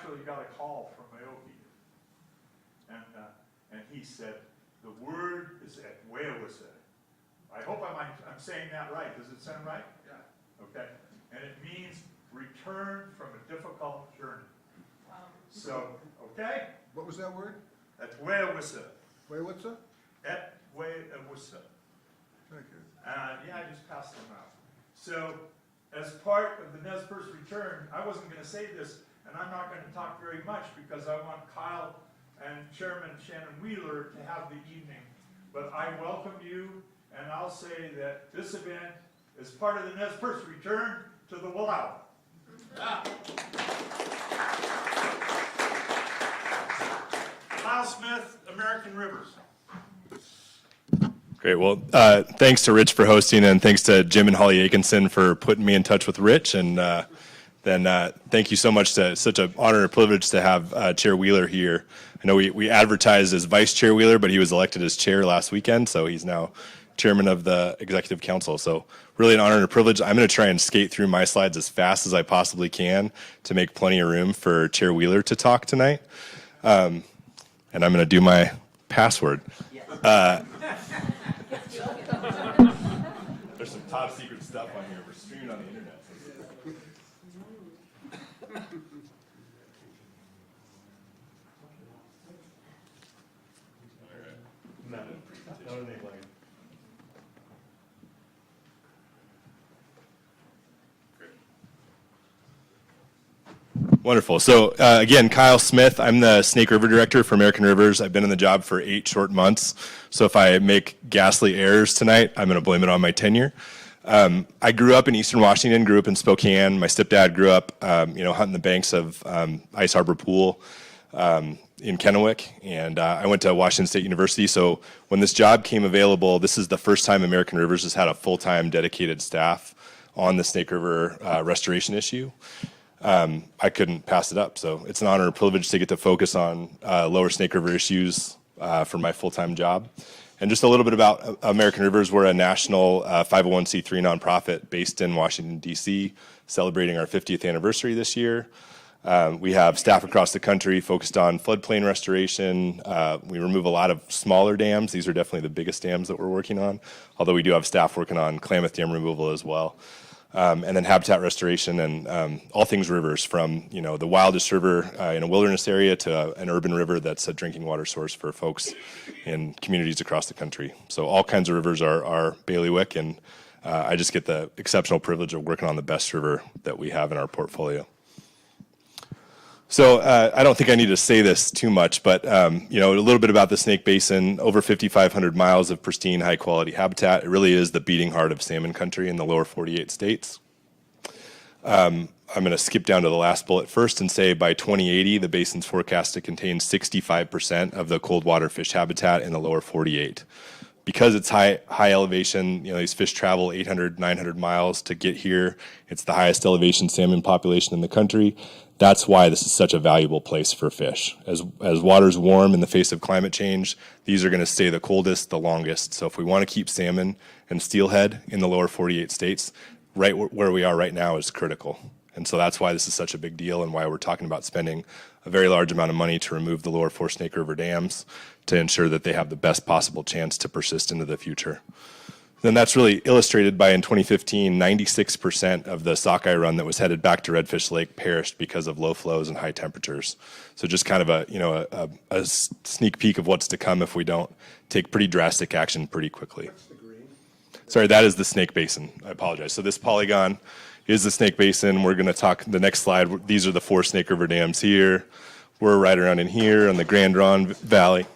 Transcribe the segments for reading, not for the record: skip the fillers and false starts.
actually got a call from Aoki, and he said, the word is at Wewasa. I hope I'm saying that right. Does it sound right? Yeah. Okay. And it means return from a difficult journey. Wow. So, okay? What was that word? At Wewasa. Wewasa? At Wewasa. Thank you. Yeah, I just passed them out. So, as part of the Nez Perce return, I wasn't going to say this, and I'm not going to talk very much because I want Kyle and Chairman Shannon Wheeler to have the evening. But I welcome you, and I'll say that this event is part of the Nez Perce return to the Willow. Kyle Smith, American Rivers. Great. Well, thanks to Rich for hosting, and thanks to Jim and Holly Aikenson for putting me in touch with Rich. And then thank you so much. Such an honor and privilege to have Chair Wheeler here. I know we advertised as Vice Chair Wheeler, but he was elected as chair last weekend, so he's now chairman of the Executive Council. So really an honor and a privilege. I'm going to try and skate through my slides as fast as I possibly can to make plenty of room for Chair Wheeler to talk tonight. And I'm going to do my password. There's some top secret stuff on here. We're streaming on the internet. Wonderful. So again, Kyle Smith. I'm the Snake River Director for American Rivers. I've been in the job for 8 short months. So if I make ghastly errors tonight, I'm going to blame it on my tenure. I grew up in Eastern Washington, grew up in Spokane. My stepdad grew up, hunting the banks of Ice Harbor Pool in Kennewick, and I went to Washington State University. So when this job came available, this is the first time American Rivers has had a full-time dedicated staff on the Snake River restoration issue. I couldn't pass it up. So it's an honor and privilege to get to focus on lower Snake River issues for my full-time job. And just a little bit about American Rivers. We're a national 501c3 nonprofit based in Washington, D.C., celebrating our 50th anniversary this year. We have staff across the country focused on floodplain restoration. We remove a lot of smaller dams. These are definitely the biggest dams that we're working on, although we do have staff working on Klamath Dam removal as well. And then habitat restoration and all things rivers, from the wildest river in a wilderness area to an urban river that's a drinking water source for folks in communities across the country. So all kinds of rivers are our bailiwick, and I just get the exceptional privilege of working on the best river that we have in our portfolio. So I don't think I need to say this too much, but a little bit about the Snake Basin. Over 5,500 miles of pristine, high-quality habitat. It really is the beating heart of salmon country in the lower 48 states. I'm going to skip down to the last bullet first and say by 2080, the basin's forecast to contain 65% of the cold water fish habitat in the lower 48. Because it's high elevation, these fish travel 800, 900 miles to get here. It's the highest elevation salmon population in the country. That's why this is such a valuable place for fish. As water's warm in the face of climate change, these are going to stay the coldest, the longest. So if we want to keep salmon and steelhead in the lower 48 states, right where we are right now is critical. And so that's why this is such a big deal and why we're talking about spending a very large amount of money to remove the lower 4 Snake River dams to ensure that they have the best possible chance to persist into the future. Then that's really illustrated by, in 2015, 96% of the sockeye run that was headed back to Redfish Lake perished because of low flows and high temperatures. So just kind of a sneak peek of what's to come if we don't take pretty drastic action pretty quickly. What's the green? Sorry, that is the Snake Basin. I apologize. So this polygon is the Snake Basin. We're going to talk the next slide. These are the 4 Snake River dams here. We're right around in here on the Grand Ronde Valley.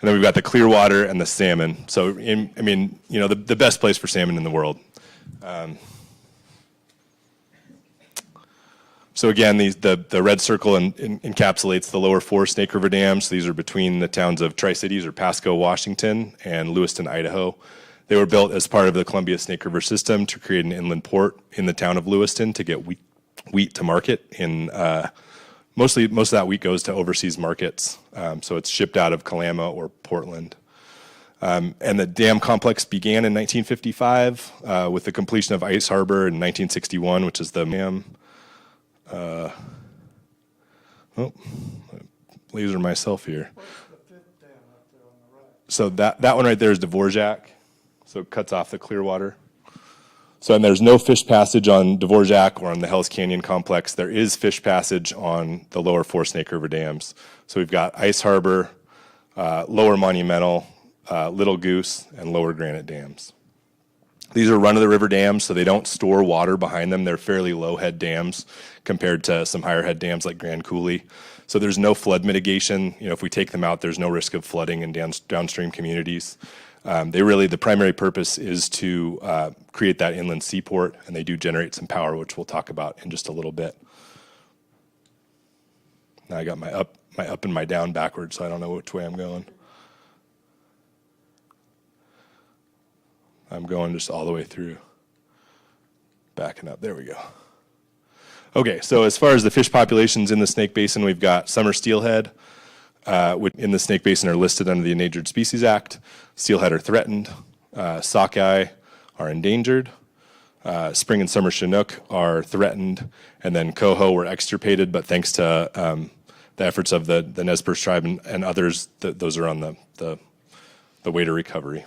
And then we've got the Clearwater and the salmon. So, the best place for salmon in the world. So again, the red circle encapsulates the lower 4 Snake River dams. These are between the towns of Tri-Cities or Pasco, Washington, and Lewiston, Idaho. They were built as part of the Columbia Snake River system to create an inland port in the town of Lewiston to get wheat to market. Most of that wheat goes to overseas markets, so it's shipped out of Kalama or Portland. And the dam complex began in 1955 with the completion of Ice Harbor in 1961, which is the dam. Oh, laser myself here. What's the fifth dam up there on the right? So that one right there is Dvorak. So it cuts off the Clearwater. So, and there's no fish passage on Dvorak or on the Hells Canyon complex. There is fish passage on the lower four Snake River dams. So we've got Ice Harbor, Lower Monumental, Little Goose, and Lower Granite dams. These are run-of-the-river dams, so they don't store water behind them. They're fairly low-head dams compared to some higher-head dams like Grand Coulee. So there's no flood mitigation. You know, if we take them out, there's no risk of flooding in downstream communities. The primary purpose is to create that inland seaport, and they do generate some power, which we'll talk about in just a little bit. Now I got my up and my down backwards, so I don't know which way I'm going. I'm going just all the way through. Backing up, there we go. Okay, so as far as the fish populations in the Snake Basin, we've got summer steelhead, which in the Snake Basin are listed under the Endangered Species Act. Steelhead are threatened. Sockeye are endangered. Spring and summer Chinook are threatened. And then coho were extirpated, but thanks to the efforts of the Nez Perce tribe and others, those are on the way to recovery.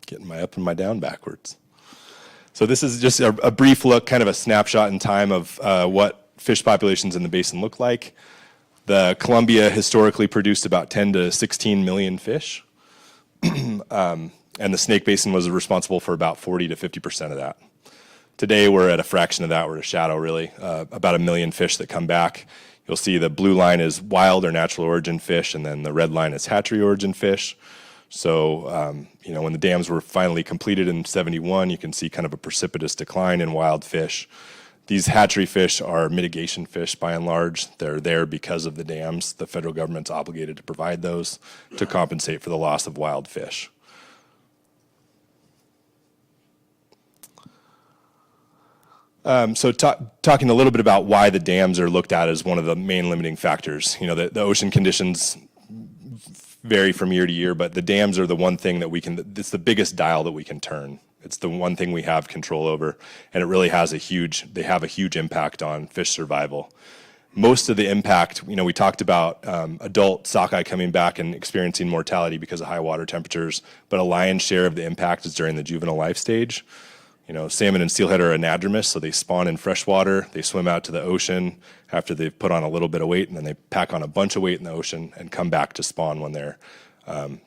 Getting my up and my down backwards. So this is just a brief look, kind of a snapshot in time of what fish populations in the basin look like. The Columbia historically produced about 10 to 16 million fish. And the Snake Basin was responsible for about 40 to 50% of that. Today we're at a fraction of that, we're at a shadow really, about 1 million fish that come back. You'll see the blue line is wild or natural origin fish, and then the red line is hatchery origin fish. So, when the dams were finally completed in '71, you can see kind of a precipitous decline in wild fish. These hatchery fish are mitigation fish by and large. They're there because of the dams. The federal government's obligated to provide those to compensate for the loss of wild fish. Talking a little bit about why the dams are looked at as one of the main limiting factors. You know, the ocean conditions vary from year to year, but the dams are the one thing that it's the biggest dial that we can turn. It's the one thing we have control over, and it really has they have a huge impact on fish survival. Most of the impact, we talked about adult sockeye coming back and experiencing mortality because of high water temperatures, but a lion's share of the impact is during the juvenile life stage. Salmon and steelhead are anadromous, so they spawn in freshwater. They swim out to the ocean after they've put on a little bit of weight, and then they pack on a bunch of weight in the ocean and come back to spawn when they're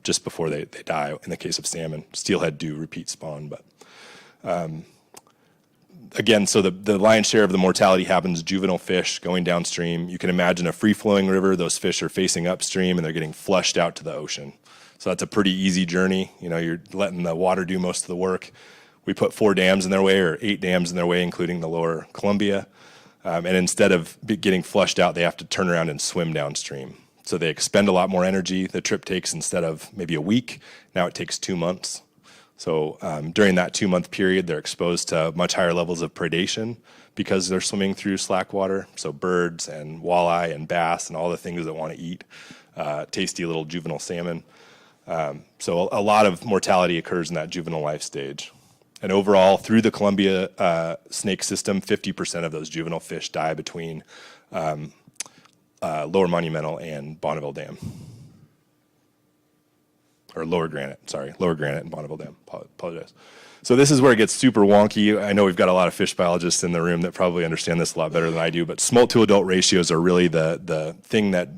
just before they die. In the case of salmon, steelhead do repeat spawn, but again, so the lion's share of the mortality happens juvenile fish going downstream. You can imagine a free-flowing river. Those fish are facing upstream, and they're getting flushed out to the ocean. So that's a pretty easy journey. You're letting the water do most of the work. We put 4 dams in their way, or 8 dams in their way, including the lower Columbia. And instead of getting flushed out, they have to turn around and swim downstream. So they expend a lot more energy. The trip takes, instead of maybe a week, now it takes 2 months. So during that 2-month period, they're exposed to much higher levels of predation because they're swimming through slack water. So birds and walleye and bass and all the things that want to eat tasty little juvenile salmon. So a lot of mortality occurs in that juvenile life stage. And overall, through the Columbia snake system, 50% of those juvenile fish die between Lower Monumental and Bonneville Dam. Or Lower Granite and Bonneville Dam, apologize. So this is where it gets super wonky. I know we've got a lot of fish biologists in the room that probably understand this a lot better than I do, but smolt to adult ratios are really the thing that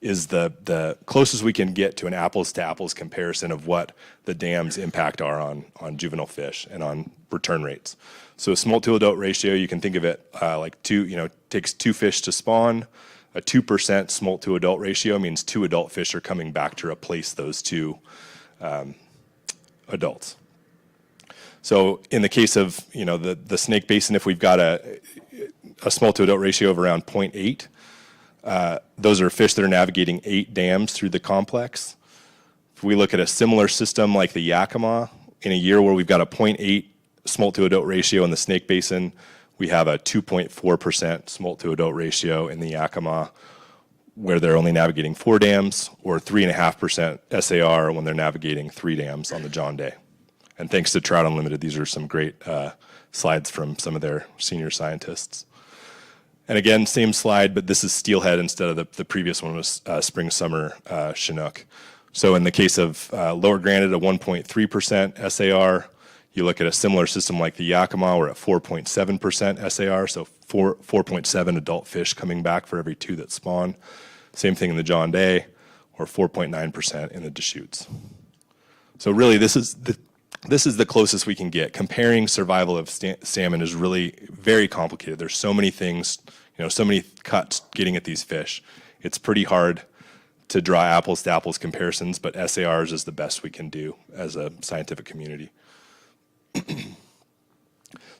is the closest we can get to an apples-to-apples comparison of what the dam's impact are on juvenile fish and on return rates. So a smolt to adult ratio, you can think of it like takes 2 fish to spawn. A 2% smolt to adult ratio means 2 adult fish are coming back to replace those 2 adults. So in the case of the Snake Basin, if we've got a smolt to adult ratio of around 0.8, those are fish that are navigating 8 dams through the complex. If we look at a similar system like the Yakima, in a year where we've got a 0.8 smolt to adult ratio in the Snake Basin, we have a 2.4% smolt to adult ratio in the Yakima, where they're only navigating 4 dams, or 3.5% SAR when they're navigating 3 dams on the John Day. And thanks to Trout Unlimited, these are some great slides from some of their senior scientists. And again, same slide, but this is steelhead instead of the previous one was spring-summer Chinook. So in the case of lower granite, a 1.3% SAR. You look at a similar system like the Yakima, we're at 4.7% SAR, so 4.7 adult fish coming back for every 2 that spawn. Same thing in the John Day, or 4.9% in the Deschutes. So really, this is the closest we can get. Comparing survival of salmon is really very complicated. There's so many things, so many cuts getting at these fish. It's pretty hard to draw apples to apples comparisons, but SARs is the best we can do as a scientific community.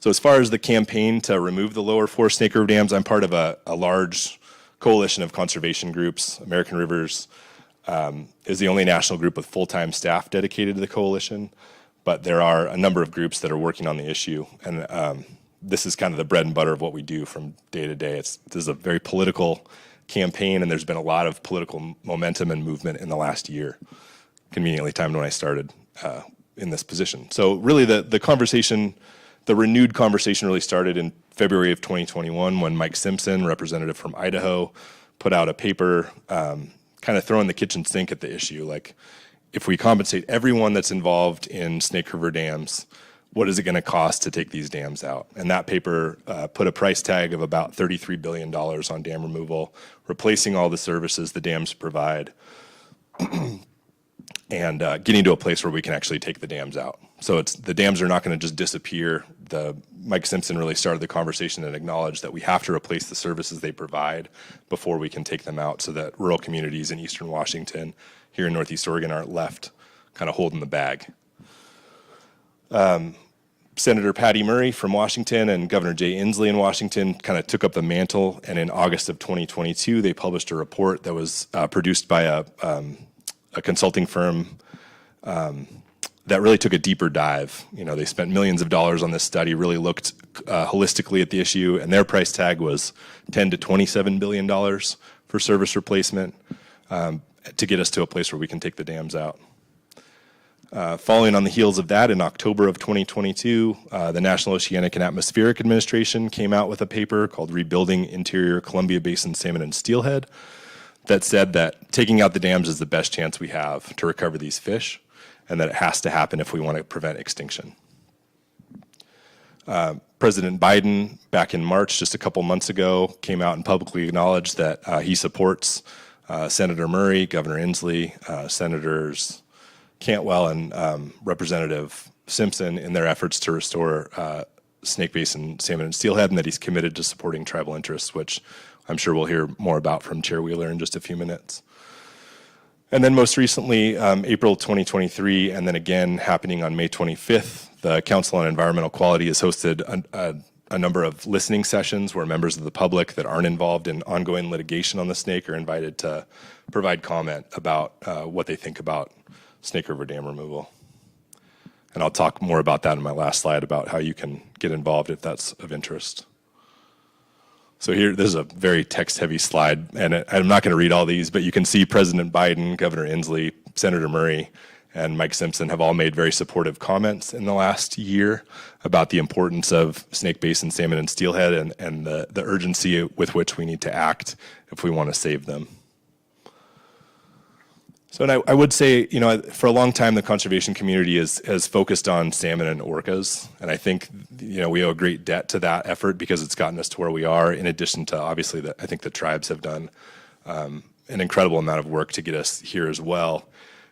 So as far as the campaign to remove the lower 4 Snake River dams, I'm part of a large coalition of conservation groups. American Rivers is the only national group with full-time staff dedicated to the coalition, but there are a number of groups that are working on the issue, and this is kind of the bread and butter of what we do from day to day. This is a very political campaign, and there's been a lot of political momentum and movement in the last year, conveniently timed when I started in this position. So really the conversation, the renewed conversation really started in February of 2021 when Mike Simpson, representative from Idaho, put out a paper kind of throwing the kitchen sink at the issue. Like, if we compensate everyone that's involved in Snake River dams, what is it going to cost to take these dams out? And that paper put a price tag of about $33 billion on dam removal, replacing all the services the dams provide, and getting to a place where we can actually take the dams out. So the dams are not going to just disappear. Mike Simpson really started the conversation and acknowledged that we have to replace the services they provide before we can take them out, so that rural communities in eastern Washington, here in Northeast Oregon, aren't left kind of holding the bag. Senator Patty Murray from Washington and Governor Jay Inslee in Washington kind of took up the mantle, and in August of 2022, they published a report that was produced by a consulting firm that really took a deeper dive. They spent millions of dollars on this study, really looked holistically at the issue, and their price tag was $10 to $27 billion for service replacement to get us to a place where we can take the dams out. Following on the heels of that, in October of 2022, the National Oceanic and Atmospheric Administration came out with a paper called Rebuilding Interior Columbia Basin Salmon and Steelhead that said that taking out the dams is the best chance we have to recover these fish, and that it has to happen if we want to prevent extinction. President Biden, back in March, just a couple months ago, came out and publicly acknowledged that he supports Senator Murray, Governor Inslee, Senators Cantwell, and Representative Simpson in their efforts to restore Snake Basin salmon and steelhead, and that he's committed to supporting tribal interests, which I'm sure we'll hear more about from Chair Wheeler in just a few minutes. And then most recently, April 2023, and then again happening on May 25th, the Council on Environmental Quality has hosted a number of listening sessions where members of the public that aren't involved in ongoing litigation on the snake are invited to provide comment about what they think about Snake River dam removal. And I'll talk more about that in my last slide about how you can get involved if that's of interest. So here, this is a very text-heavy slide, and I'm not going to read all these, but you can see President Biden, Governor Inslee, Senator Murray, and Mike Simpson have all made very supportive comments in the last year about the importance of Snake Basin salmon and steelhead and the urgency with which we need to act if we want to save them. So, and I would say, for a long time, the conservation community has focused on salmon and orcas, and I think, we owe a great debt to that effort because it's gotten us to where we are, in addition to, obviously, I think the tribes have done an incredible amount of work to get us here as well.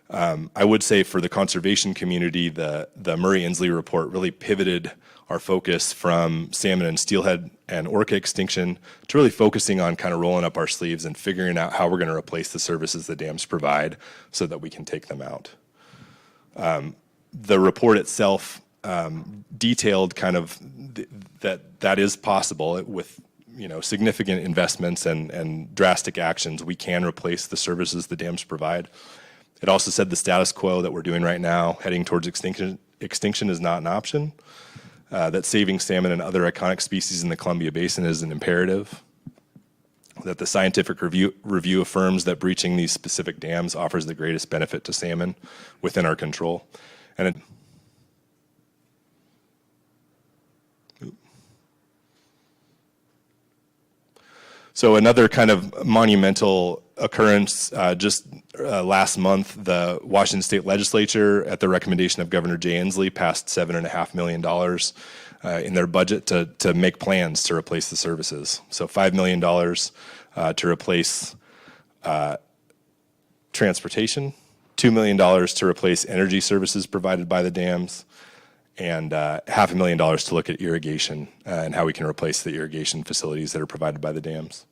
I would say for the conservation community, the Murray-Inslee report really pivoted our focus from salmon and steelhead and orca extinction to really focusing on kind of rolling up our sleeves and figuring out how we're going to replace the services the dams provide so that we can take them out. The report itself detailed kind of that is possible with significant investments and drastic actions. We can replace the services the dams provide. It also said the status quo that we're doing right now, heading towards extinction is not an option. That saving salmon and other iconic species in the Columbia Basin is an imperative. That the scientific review affirms that breaching these specific dams offers the greatest benefit to salmon within our control. And So another kind of monumental occurrence, just last month, the Washington State Legislature, at the recommendation of Governor Jay Inslee, passed $7.5 million in their budget to make plans to replace the services. So $5 million to replace transportation, $2 million to replace energy services provided by the dams, and $500,000 to look at irrigation and how we can replace the irrigation facilities that are provided by the dams.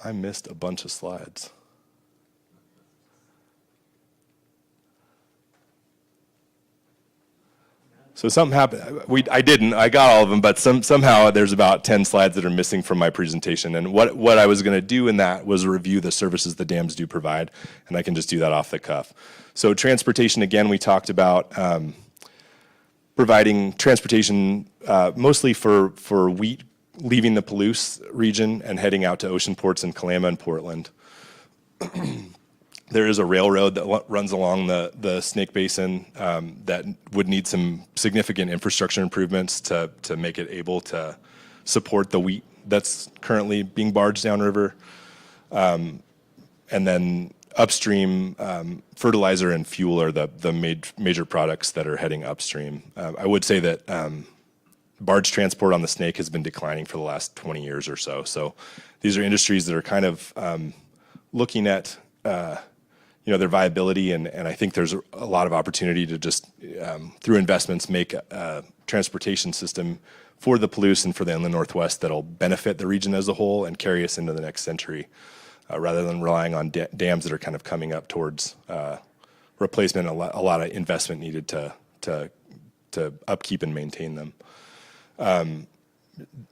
I missed a bunch of slides. So something happened. I got all of them, but somehow there's about 10 slides that are missing from my presentation. And what I was going to do in that was review the services the dams do provide, and I can just do that off the cuff. So transportation, again, we talked about providing transportation mostly for wheat leaving the Palouse region and heading out to ocean ports in Kalama and Portland. There is a railroad that runs along the Snake Basin that would need some significant infrastructure improvements to make it able to support the wheat that's currently being barged downriver. And then upstream, fertilizer and fuel are the major products that are heading upstream. I would say that barge transport on the Snake has been declining for the last 20 years or so. So these are industries that are kind of looking at their viability, and I think there's a lot of opportunity to just, through investments, make a transportation system for the Palouse and for the inland Northwest that'll benefit the region as a whole and carry us into the next century, rather than relying on dams that are kind of coming up towards replacement. A lot of investment needed to upkeep and maintain them.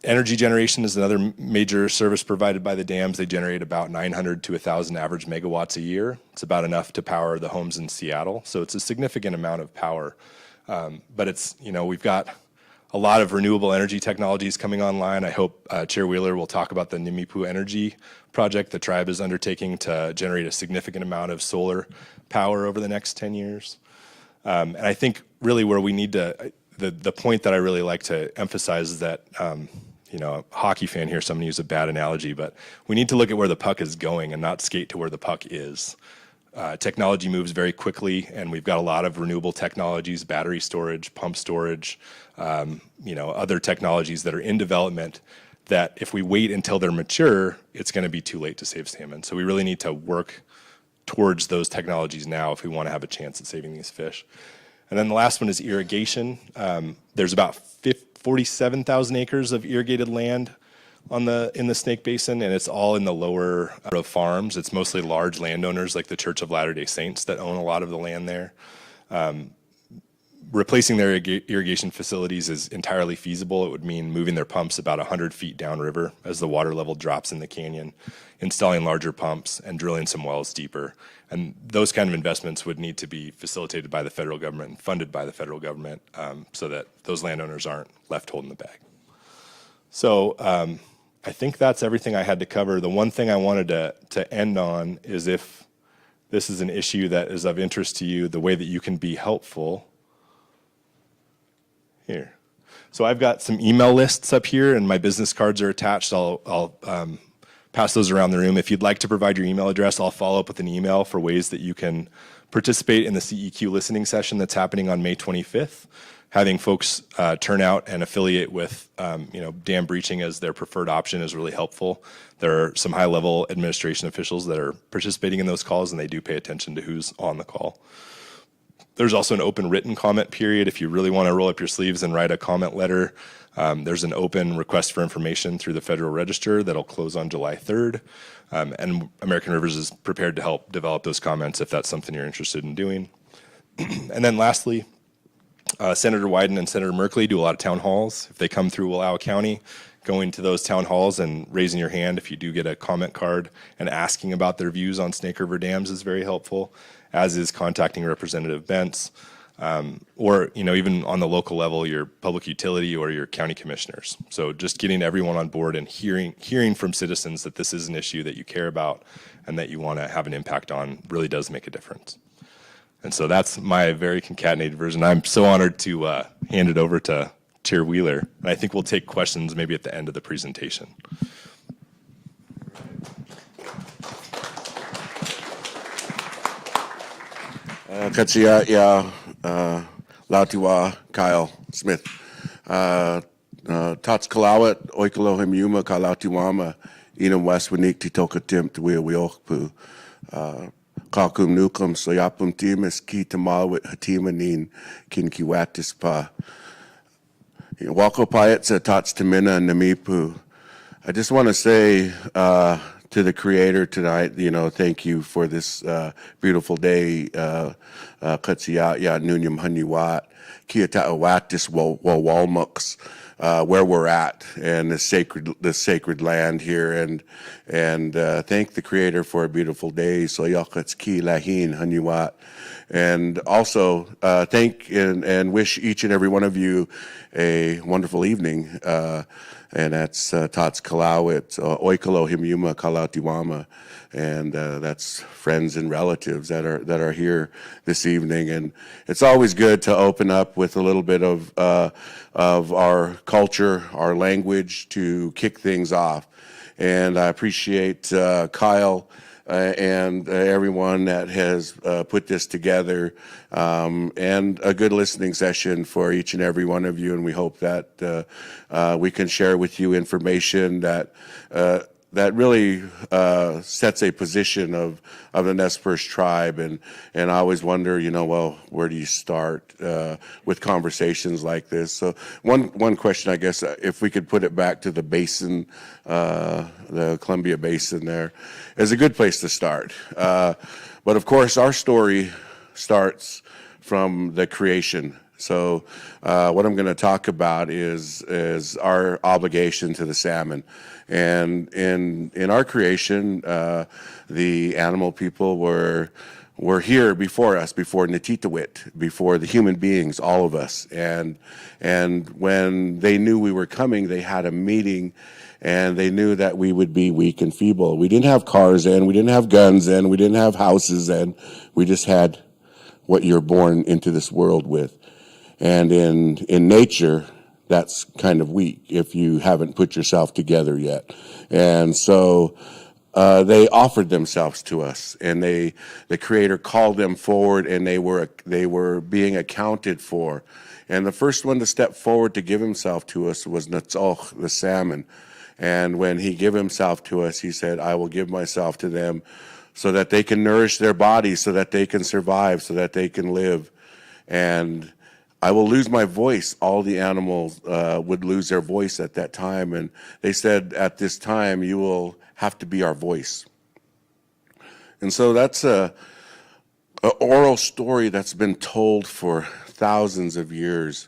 Energy generation is another major service provided by the dams. They generate about 900 to 1,000 average megawatts a year. It's about enough to power the homes in Seattle. So it's a significant amount of power. But it's, we've got a lot of renewable energy technologies coming online. I hope Chair Wheeler will talk about the Nimipu Energy project the tribe is undertaking to generate a significant amount of solar power over the next 10 years. And I think really where we need to, the point that I really like to emphasize is that, a hockey fan here, so I'm going to use a bad analogy, but we need to look at where the puck is going and not skate to where the puck is. Technology moves very quickly, and we've got a lot of renewable technologies, battery storage, pump storage, other technologies that are in development that if we wait until they're mature, it's going to be too late to save salmon. So we really need to work towards those technologies now if we want to have a chance at saving these fish. And then the last one is irrigation. There's about 47,000 acres of irrigated land in the Snake Basin, and it's all in the lower of farms. It's mostly large landowners like the Church of Latter-day Saints that own a lot of the land there. Replacing their irrigation facilities is entirely feasible. It would mean moving their pumps about 100 feet downriver as the water level drops in the canyon, installing larger pumps, and drilling some wells deeper. And those kind of investments would need to be facilitated by the federal government and funded by the federal government so that those landowners aren't left holding the bag. So I think that's everything I had to cover. The one thing I wanted to end on is, if this is an issue that is of interest to you, the way that you can be helpful. Here. So I've got some email lists up here, and my business cards are attached. I'll pass those around the room. If you'd like to provide your email address, I'll follow up with an email for ways that you can participate in the CEQ listening session that's happening on May 25th. Having folks turn out and affiliate with dam breaching as their preferred option is really helpful. There are some high-level administration officials that are participating in those calls, and they do pay attention to who's on the call. There's also an open written comment period if you really want to roll up your sleeves and write a comment letter. There's an open request for information through the Federal Register that'll close on July 3rd. And American Rivers is prepared to help develop those comments if that's something you're interested in doing. And then lastly, Senator Wyden and Senator Merkley do a lot of town halls. If they come through Wallowa County, going to those town halls and raising your hand if you do get a comment card and asking about their views on Snake River dams is very helpful, as is contacting Representative Bentz, or even on the local level, your public utility or your county commissioners. So just getting everyone on board and hearing from citizens that this is an issue that you care about and that you want to have an impact on really does make a difference. And so that's my very concatenated version. I'm so honored to hand it over to Chair Wheeler. And I think we'll take questions maybe at the end of the presentation. Katsiya Lautiwa Kyle Smith. Tots Kalawat Oikolohim Yuma Kalautiwama Inam West Winik Titoka Tim Tawia Wiokpu. Kakum Nukum Soyapum Timis Ki Tamalwit Hatima Nin Kin Kiwatis Pa. Wako Payetsa Tots Tamina Namipu. I just want to say to the Creator tonight, thank you for this beautiful day. Katsiya ya Nunyam Haniwat, Kia Ta'awatis Walmuks, where we're at and the sacred land here, and thank the Creator for a beautiful day. So Yakats Ki Lahin Haniwat. And also thank and wish each and every one of you a wonderful evening. And that's Tots Kalawit, Oikalo Himyuma Kalautiwama, and that's friends and relatives that are here this evening. And it's always good to open up with a little bit of our culture, our language, to kick things off. And I appreciate Kyle and everyone that has put this together, and a good listening session for each and every one of you. And we hope that we can share with you information that really sets a position of the Nez Perce tribe. And I always wonder, well, where do you start with conversations like this? So one question, I guess, if we could put it back to the basin, the Columbia Basin there, is a good place to start. But of course, our story starts from the creation. So what I'm going to talk about is our obligation to the salmon. And in our creation, the animal people were here before us, before Natitawit, before the human beings, all of us. And when they knew we were coming, they had a meeting, and they knew that we would be weak and feeble. We didn't have cars then, we didn't have guns then, we didn't have houses then. We just had what you're born into this world with. And in nature, that's kind of weak if you haven't put yourself together yet. And so they offered themselves to us, and the Creator called them forward, and they were being accounted for. And the first one to step forward to give himself to us was Natzoch, the salmon. And when he gave himself to us, he said, I will give myself to them so that they can nourish their bodies, so that they can survive, so that they can live. And I will lose my voice. All the animals would lose their voice at that time. And they said, at this time, you will have to be our voice. And so that's an oral story that's been told for thousands of years.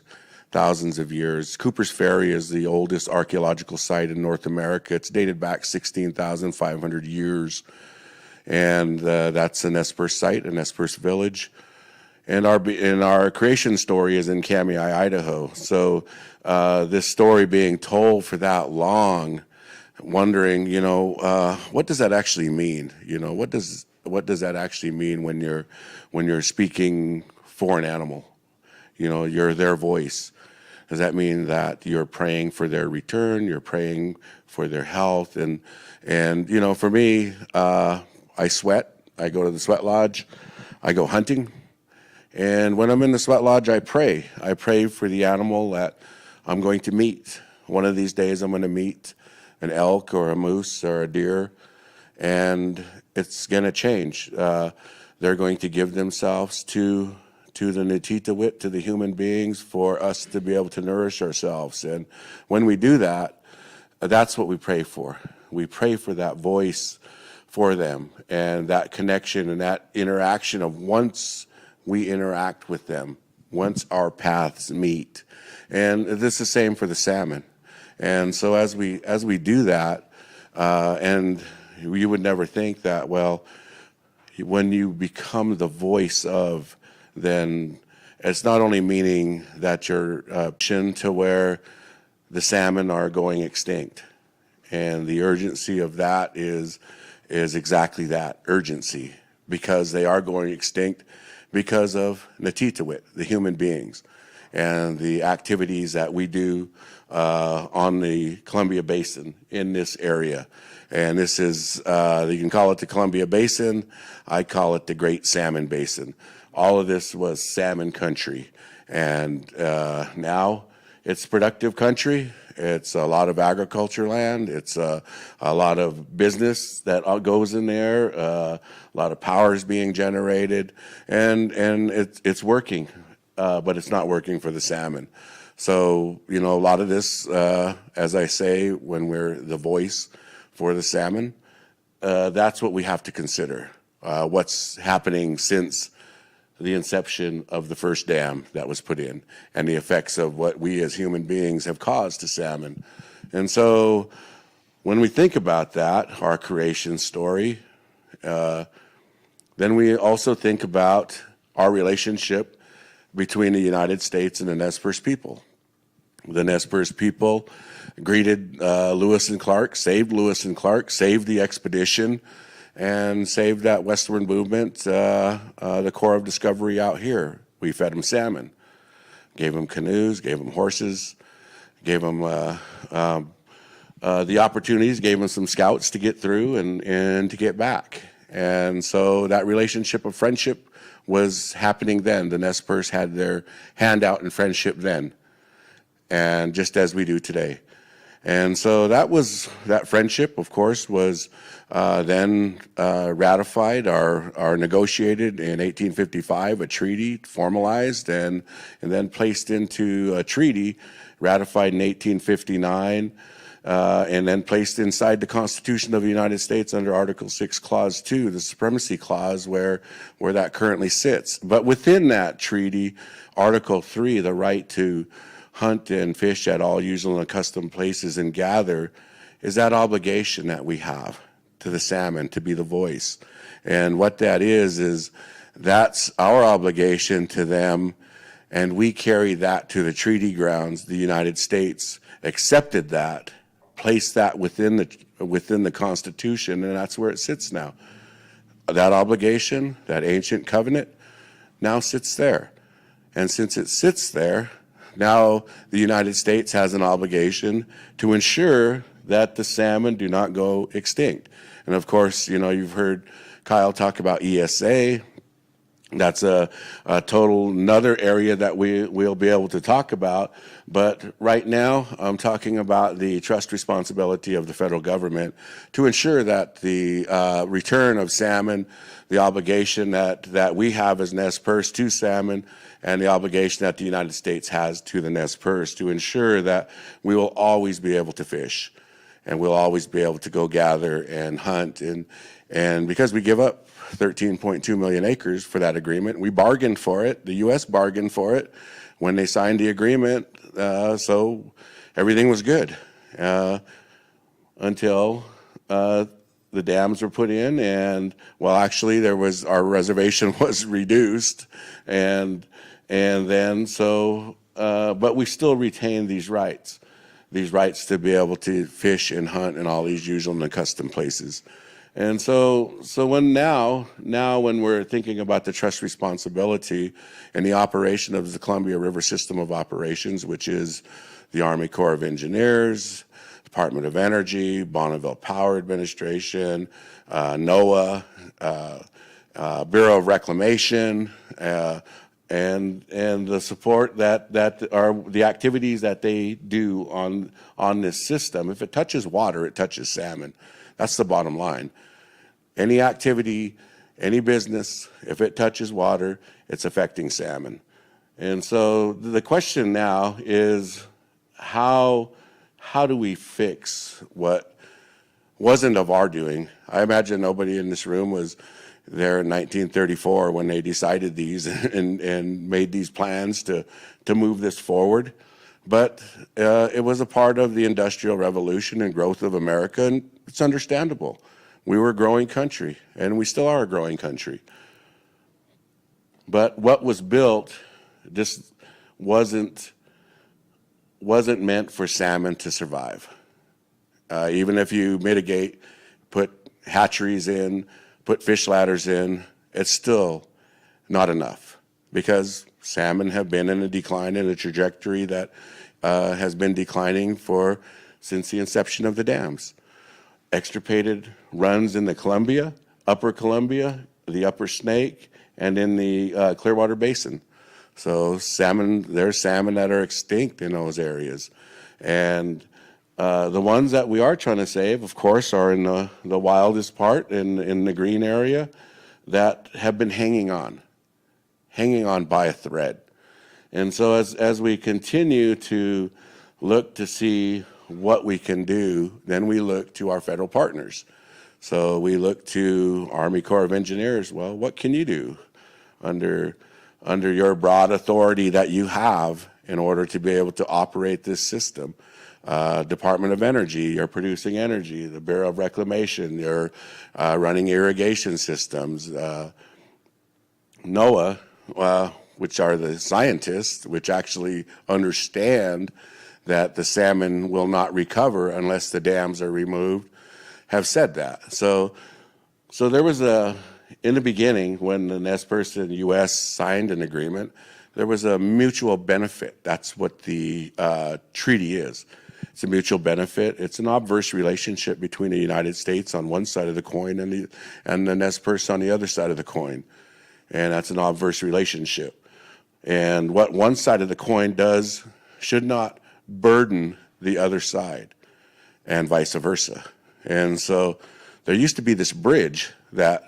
Cooper's Ferry is the oldest archaeological site in North America. It's dated back 16,500 years. And that's a Nez Perce site, a Nez Perce village. And our creation story is in Kamiah, Idaho. So this story being told for that long, wondering, what does that actually mean? What does that actually mean when you're speaking for an animal? You're their voice. Does that mean that you're praying for their return? You're praying for their health? And for me, I sweat. I go to the sweat lodge. I go hunting. And when I'm in the sweat lodge, I pray. I pray for the animal that I'm going to meet. One of these days, I'm going to meet an elk or a moose or a deer, and it's going to change. They're going to give themselves to the Natitawit, to the human beings, for us to be able to nourish ourselves. And when we do that, that's what we pray for. We pray for that voice for them, and that connection and that interaction of once we interact with them, once our paths meet. And this is the same for the salmon. And so as we do that, and you would never think that, well, when you become the voice of, then it's not only meaning that you're to where the salmon are going extinct. And the urgency of that is exactly that, urgency, because they are going extinct because of Natitawit, the human beings. and the activities that we do on the Columbia Basin in this area. And this is, you can call it the Columbia Basin. I call it the Great Salmon Basin. All of this was salmon country. And now it's productive country. It's a lot of agriculture land. It's a lot of business that goes in there. A lot of power is being generated, and it's working, but it's not working for the salmon. So a lot of this, as I say, when we're the voice for the salmon, that's what we have to consider. What's happening since the inception of the first dam that was put in, and the effects of what we as human beings have caused to salmon. And so when we think about that, our creation story, then we also think about our relationship between the United States and the Nez Perce people. The Nez Perce people greeted Lewis and Clark, saved Lewis and Clark, saved the expedition, and saved that westward movement, the Corps of Discovery out here. We fed them salmon, gave them canoes, gave them horses, gave them the opportunities, gave them some scouts to get through and to get back. And so that relationship of friendship was happening then. The Nez Perce had their hand out in friendship then, and just as we do today. And so that friendship, of course, was then ratified or negotiated in 1855, a treaty formalized and then placed into a treaty ratified in 1859, and then placed inside the Constitution of the United States under Article 6, Clause 2, the Supremacy Clause, where that currently sits. But within that treaty, Article 3, the right to hunt and fish at all usual and accustomed places and gather, is that obligation that we have to the salmon to be the voice. And what that is that's our obligation to them, and we carry that to the treaty grounds. The United States accepted that, placed that within the Constitution, and that's where it sits now. That obligation, that ancient covenant, now sits there. And since it sits there, now the United States has an obligation to ensure that the salmon do not go extinct. And of course, you've heard Kyle talk about ESA. That's a total another area that we'll be able to talk about. But right now, I'm talking about the trust responsibility of the federal government to ensure that the return of salmon, the obligation that we have as Nez Perce to salmon, and the obligation that the United States has to the Nez Perce to ensure that we will always be able to fish, and we'll always be able to go gather and hunt. And because we give up 13.2 million acres for that agreement, we bargained for it. The U.S. bargained for it when they signed the agreement, so everything was good until the dams were put in, and actually our reservation was reduced, and then but we still retain these rights to be able to fish and hunt in all these usual and accustomed places. And so when we're thinking about the trust responsibility and the operation of the Columbia River System of Operations, which is the Army Corps of Engineers, Department of Energy, Bonneville Power Administration, NOAA, Bureau of Reclamation, and the support that are the activities that they do on this system. If it touches water, it touches salmon. That's the bottom line. Any activity, any business, if it touches water, it's affecting salmon. And so the question now is how do we fix what wasn't of our doing? I imagine nobody in this room was there in 1934 when they decided these and made these plans to move this forward. But it was a part of the Industrial Revolution and growth of America, and it's understandable. We were a growing country, and we still are a growing country. But what was built just wasn't meant for salmon to survive. Even if you mitigate, put hatcheries in, put fish ladders in, it's still not enough, because Salmon have been in a decline, in a trajectory that has been declining since the inception of the dams. Extirpated runs in the Columbia, Upper Columbia, the Upper Snake, and in the Clearwater Basin. So there's salmon that are extinct in those areas. And the ones that we are trying to save, of course, are in the wildest part, in the green area, that have been hanging on by a thread. And so as we continue to look to see what we can do, then we look to our federal partners. So we look to Army Corps of Engineers. Well, what can you do under your broad authority that you have in order to be able to operate this system? Department of Energy, you're producing energy. The Bureau of Reclamation, you're running irrigation systems. NOAA, which are the scientists, which actually understand that the salmon will not recover unless the dams are removed, have said that. So there was in the beginning, when the Nez Perce and the U.S. signed an agreement, there was a mutual benefit. That's what the treaty is. It's a mutual benefit. It's an obverse relationship between the United States on one side of the coin and the Nez Perce on the other side of the coin. And that's an obverse relationship. And what one side of the coin does should not burden the other side, and vice versa. And so there used to be this bridge that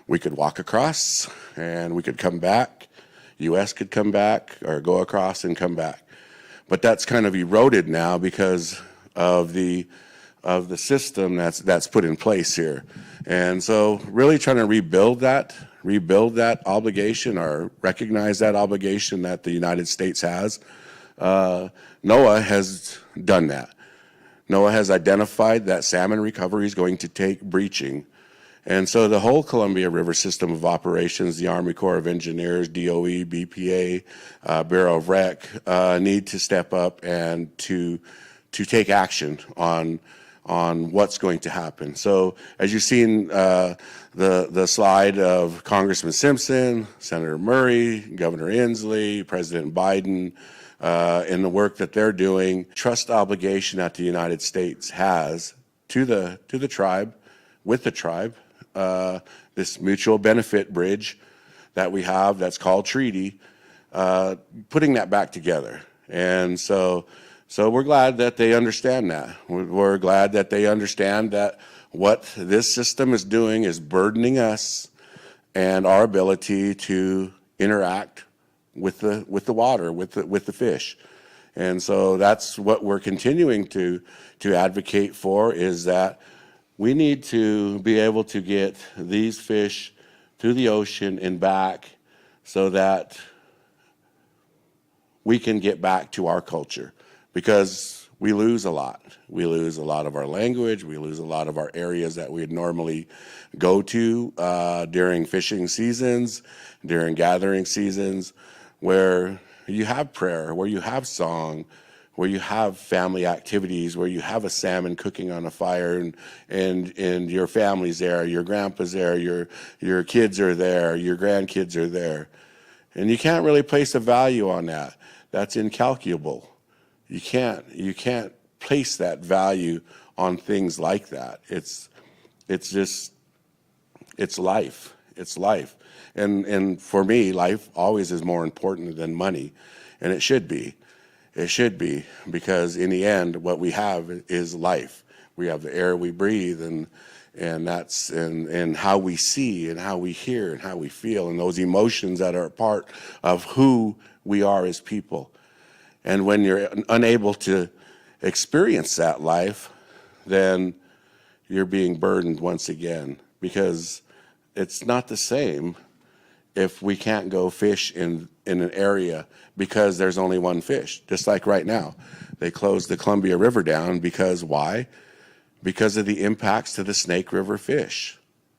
we could walk across and we could come back. U.S. could come back or go across and come back. But that's kind of eroded now because of the system that's put in place here. And so really trying to rebuild that obligation, or recognize that obligation that the United States has. NOAA has done that. NOAA has identified that salmon recovery is going to take breaching. And so the whole Columbia River system of operations, the Army Corps of Engineers, DOE, BPA, Bureau of Rec, need to step up and to take action on what's going to happen. So as you've seen the slide of Congressman Simpson, Senator Murray, Governor Inslee, President Biden, in the work that they're doing, trust obligation that the United States has to the tribe, with the tribe, this mutual benefit bridge that we have that's called treaty, putting that back together. And so we're glad that they understand that. We're glad that they understand that what this system is doing is burdening us and our ability to interact with the water, with the fish. And so that's what we're continuing to advocate for, is that we need to be able to get these fish to the ocean and back so that we can get back to our culture, because we lose a lot. We lose a lot of our language. We lose a lot of our areas that we'd normally go to during fishing seasons, during gathering seasons, where you have prayer, where you have song, where you have family activities, where you have a salmon cooking on a fire, and your family's there, your grandpa's there, your kids are there, your grandkids are there. And you can't really place a value on that. That's incalculable. You can't place that value on things like that. It's life. It's life. And for me, life always is more important than money, and it should be. It should be, because in the end, what we have is life. We have the air we breathe, and that's and how we see and how we hear and how we feel, and those emotions that are a part of who we are as people. And when you're unable to experience that life, then you're being burdened once again, because it's not the same if we can't go fish in an area because there's only one fish. Just like right now, they closed the Columbia River down because why? Because of the impacts to the Snake River fish.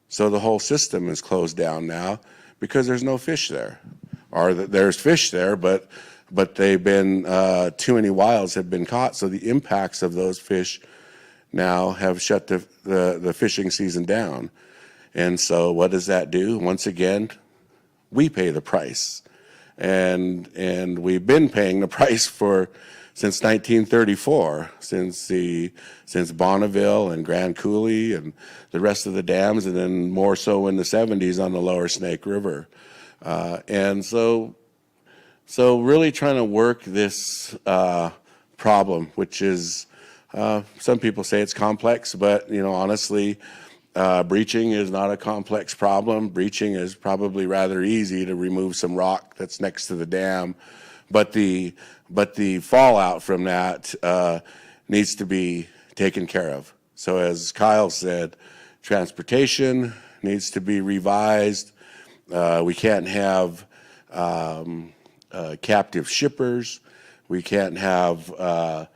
So the whole system is closed down now because there's no fish there. Or there's fish there, but they've been, too many wilds have been caught, so the impacts of those fish now have shut the fishing season down. And so what does that do? Once again, we pay the price. and we've been paying the price since 1934, since Bonneville and Grand Coulee and the rest of the dams, and then more so in the 70s on the lower Snake River. And so really trying to work this problem, which is, some people say it's complex, but honestly, breaching is not a complex problem. Breaching is probably rather easy to remove some rock that's next to the dam, but the fallout from that needs to be taken care of. So as Kyle said, transportation needs to be revised. We can't have captive shippers. We can't have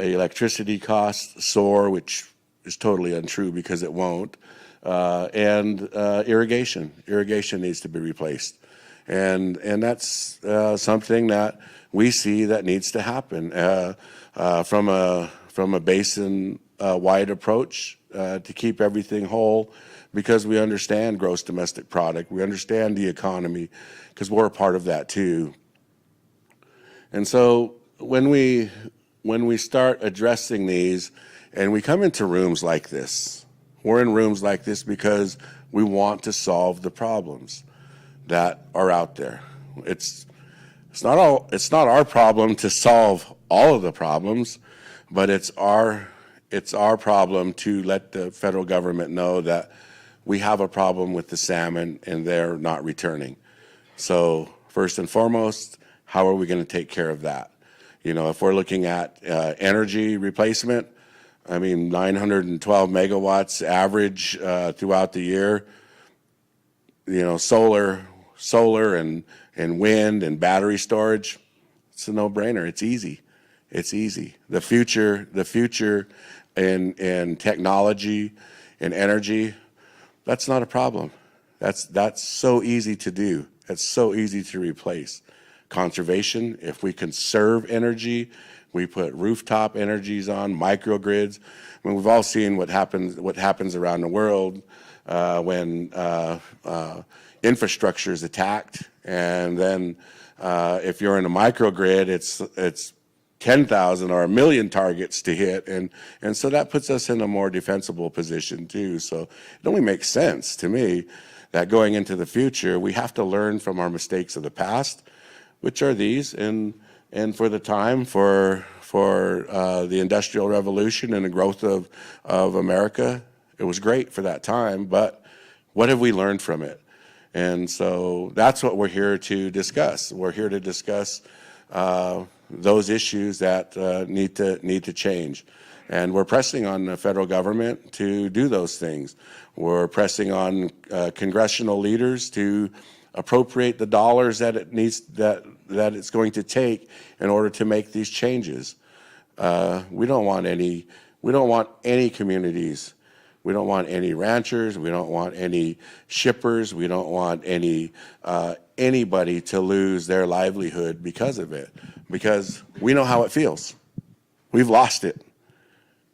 electricity costs soar, which is totally untrue because it won't. And irrigation needs to be replaced. And that's something that we see that needs to happen from a basin wide approach to keep everything whole, because we understand gross domestic product, we understand the economy, because we're a part of that too. And so when we start addressing these, and we come into rooms like this, we're in rooms like this because we want to solve the problems that are out there. It's not our problem to solve all of the problems, but it's our problem to let the federal government know that we have a problem with the salmon and they're not returning. So first and foremost, how are we going to take care of that? If we're looking at energy replacement, I mean, 912 megawatts average throughout the year. Solar and wind and battery storage, it's a no-brainer. It's easy. The future in technology and energy, that's not a problem. That's so easy to do. That's so easy to replace. Conservation, if we conserve energy, we put rooftop energies on, microgrids. I mean, we've all seen what happens around the world when infrastructure is attacked, and then if you're in a microgrid, it's 10,000 or 1 million targets to hit, and so that puts us in a more defensible position too. So it only makes sense to me that going into the future, we have to learn from our mistakes of the past, which are these, and for the time for the Industrial Revolution and the growth of America, it was great for that time, but what have we learned from it? And so that's what we're here to discuss. We're here to discuss those issues that need to change. And we're pressing on the federal government to do those things. We're pressing on congressional leaders to appropriate the dollars that it's going to take in order to make these changes. We don't want any communities. We don't want any ranchers. We don't want any shippers. We don't want anybody to lose their livelihood because of it, because we know how it feels. We've lost it.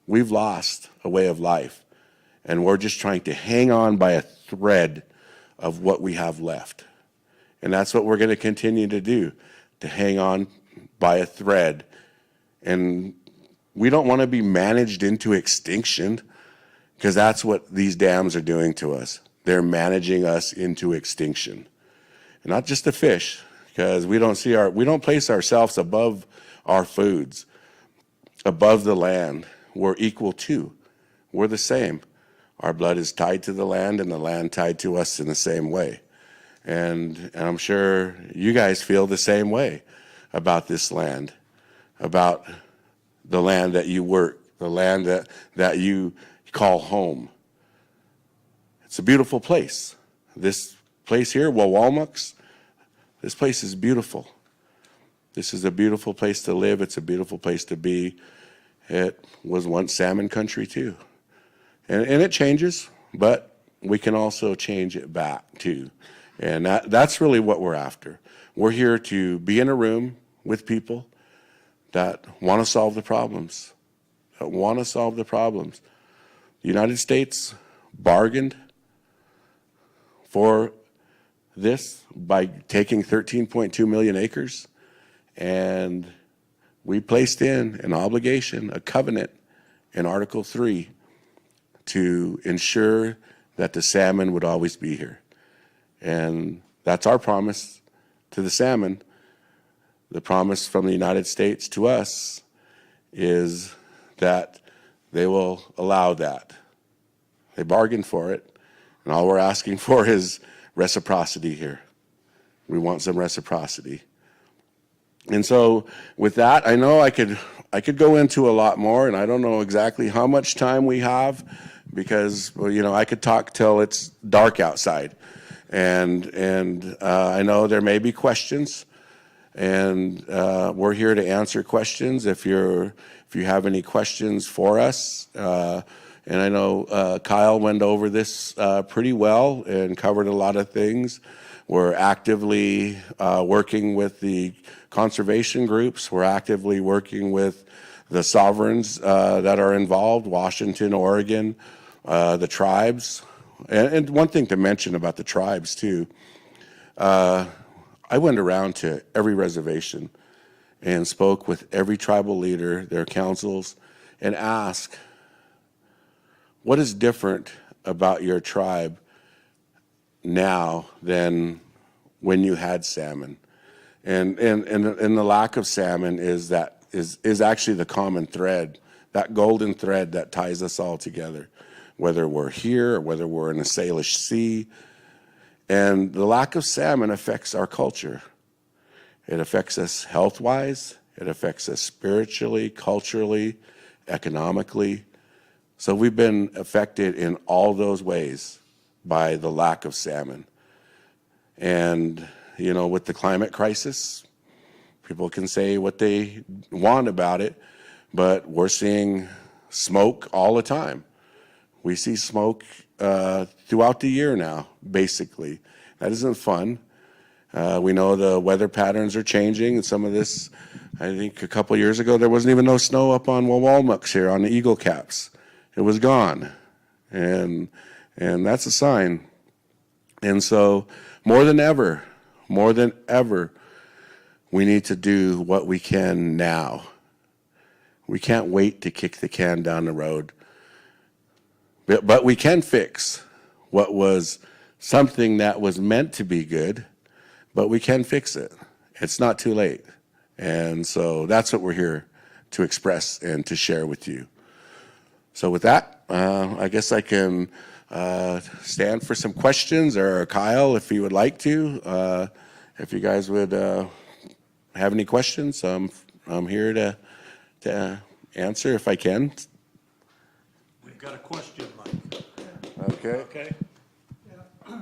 We've lost a way of life, and we're just trying to hang on by a thread of what we have left. And that's what we're going to continue to do, to hang on by a thread. And we don't want to be managed into extinction, because that's what these dams are doing to us. They're managing us into extinction. And not just the fish, because we don't place ourselves above our foods, above the land. We're equal to. We're the same. Our blood is tied to the land, and the land tied to us in the same way. And I'm sure you guys feel the same way about this land, about the land that you work, the land that you call home. It's a beautiful place. This place here, Wawalmux, this place is beautiful. This is a beautiful place to live. It's a beautiful place to be. It was once salmon country too. And it changes, but we can also change it back too. And that's really what we're after. We're here to be in a room with people that want to solve the problems, The United States bargained for this by taking 13.2 million acres, and we placed in an obligation, a covenant in Article 3 to ensure that the salmon would always be here. And that's our promise to the salmon. The promise from the United States to us is that they will allow that. They bargained for it, and all we're asking for is reciprocity here. We want some reciprocity. And so with that, I know I could go into a lot more, and I don't know exactly how much time we have, because, well, you know, I could talk till it's dark outside. And I know there may be questions, and we're here to answer questions if you have any questions for us. And I know Kyle went over this pretty well and covered a lot of things. We're actively working with the conservation groups. We're actively working with the sovereigns that are involved, Washington, Oregon, the tribes. And one thing to mention about the tribes too, I went around to every reservation and spoke with every tribal leader, their councils, and asked, what is different about your tribe now than when you had salmon? And the lack of salmon is actually the common thread, that golden thread that ties us all together, whether we're here or whether we're in a Salish Sea. And the lack of salmon affects our culture. It affects us health-wise, it affects us spiritually, culturally, economically. So we've been affected in all those ways by the lack of salmon. And, you know, with the climate crisis, people can say what they want about it, but we're seeing smoke all the time. We see smoke throughout the year now, basically. That isn't fun. We know the weather patterns are changing, and some of this, I think a couple years ago, there wasn't even no snow up on Wawalmucks here on the Eagle Caps. It was gone, and that's a sign. And so more than ever, we need to do what we can now. We can't wait to kick the can down the road. But we can fix what was something that was meant to be good, but we can fix it. It's not too late. And so that's what we're here to express and to share with you. So with that, I guess I can stand for some questions, or Kyle, if you would like to. If you guys would have any questions, I'm here to answer if I can. We've got a question, Mike. Okay. Okay. I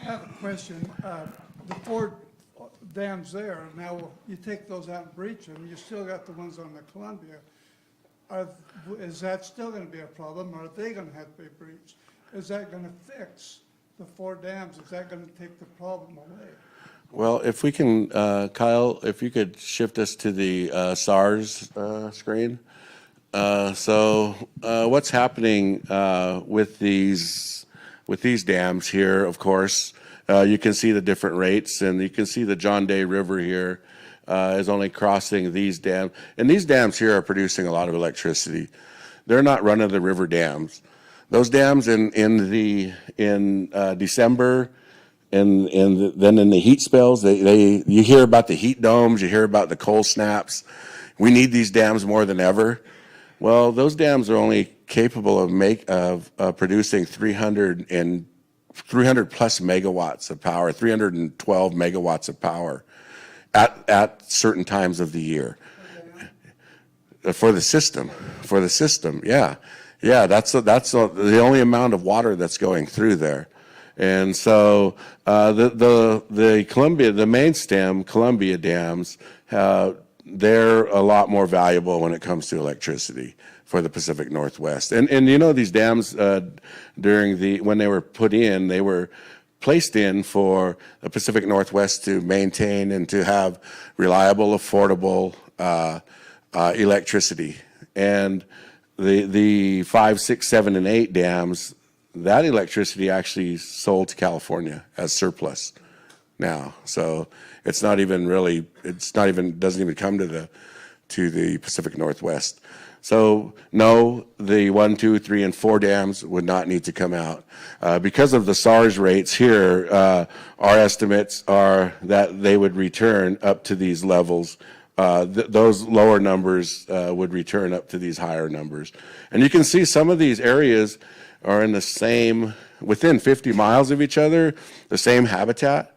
have a question. The 4 dams there, now you take those out and breach them, you still got the ones on the Columbia. Is that still going to be a problem, or are they going to have to be breached? Is that going to fix the 4 dams? Is that going to take the problem away? Well, if we can, Kyle, if you could shift us to the SARS screen. So what's happening with these dams here, of course, you can see the different rates, and you can see the John Day River here is only crossing these dams. And these dams here are producing a lot of electricity. They're not run-of-the-river dams. Those dams in December and then in the heat spells, you hear about the heat domes, you hear about the cold snaps. We need these dams more than ever. Well, those dams are only capable of producing 300 plus megawatts of power, 312 megawatts of power at certain times of the year. For the system, yeah. That's the only amount of water that's going through there. And so the Columbia, the main stem Columbia dams, they're a lot more valuable when it comes to electricity for the Pacific Northwest. And you know, these dams when they were put in, they were placed in for the Pacific Northwest to maintain and to have reliable, affordable electricity. And the 5, 6, 7, and 8 dams, that electricity actually sold to California as surplus now. So it's not even really, doesn't even come to the Pacific Northwest. So no, the 1, 2, 3, and 4 dams would not need to come out. Because of the SARS rates here, our estimates are that they would return up to these levels. Those lower numbers would return up to these higher numbers. And you can see some of these areas are in the same, within 50 miles of each other, the same habitat,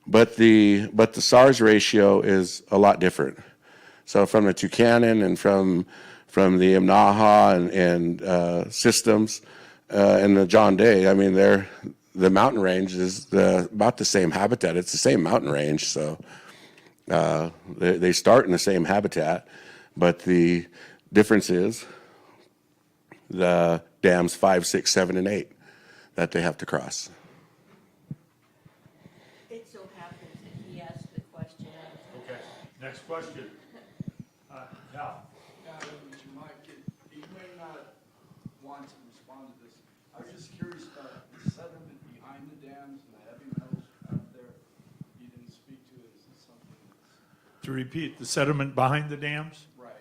but the SARS ratio is a lot different. So from the Tucannon and from the Imnaha and systems and the John Day, I mean, the mountain range is about the same habitat. It's the same mountain range, so they start in the same habitat, but the difference is the dams 5, 6, 7, and 8 that they have to cross. It so happens that he asked the question. Okay, next question. Hal? You may not want to respond to this. I was just curious about the sediment behind the dams and the heavy metals out there. You didn't speak to it. Is it something that's To repeat, the sediment behind the dams? right?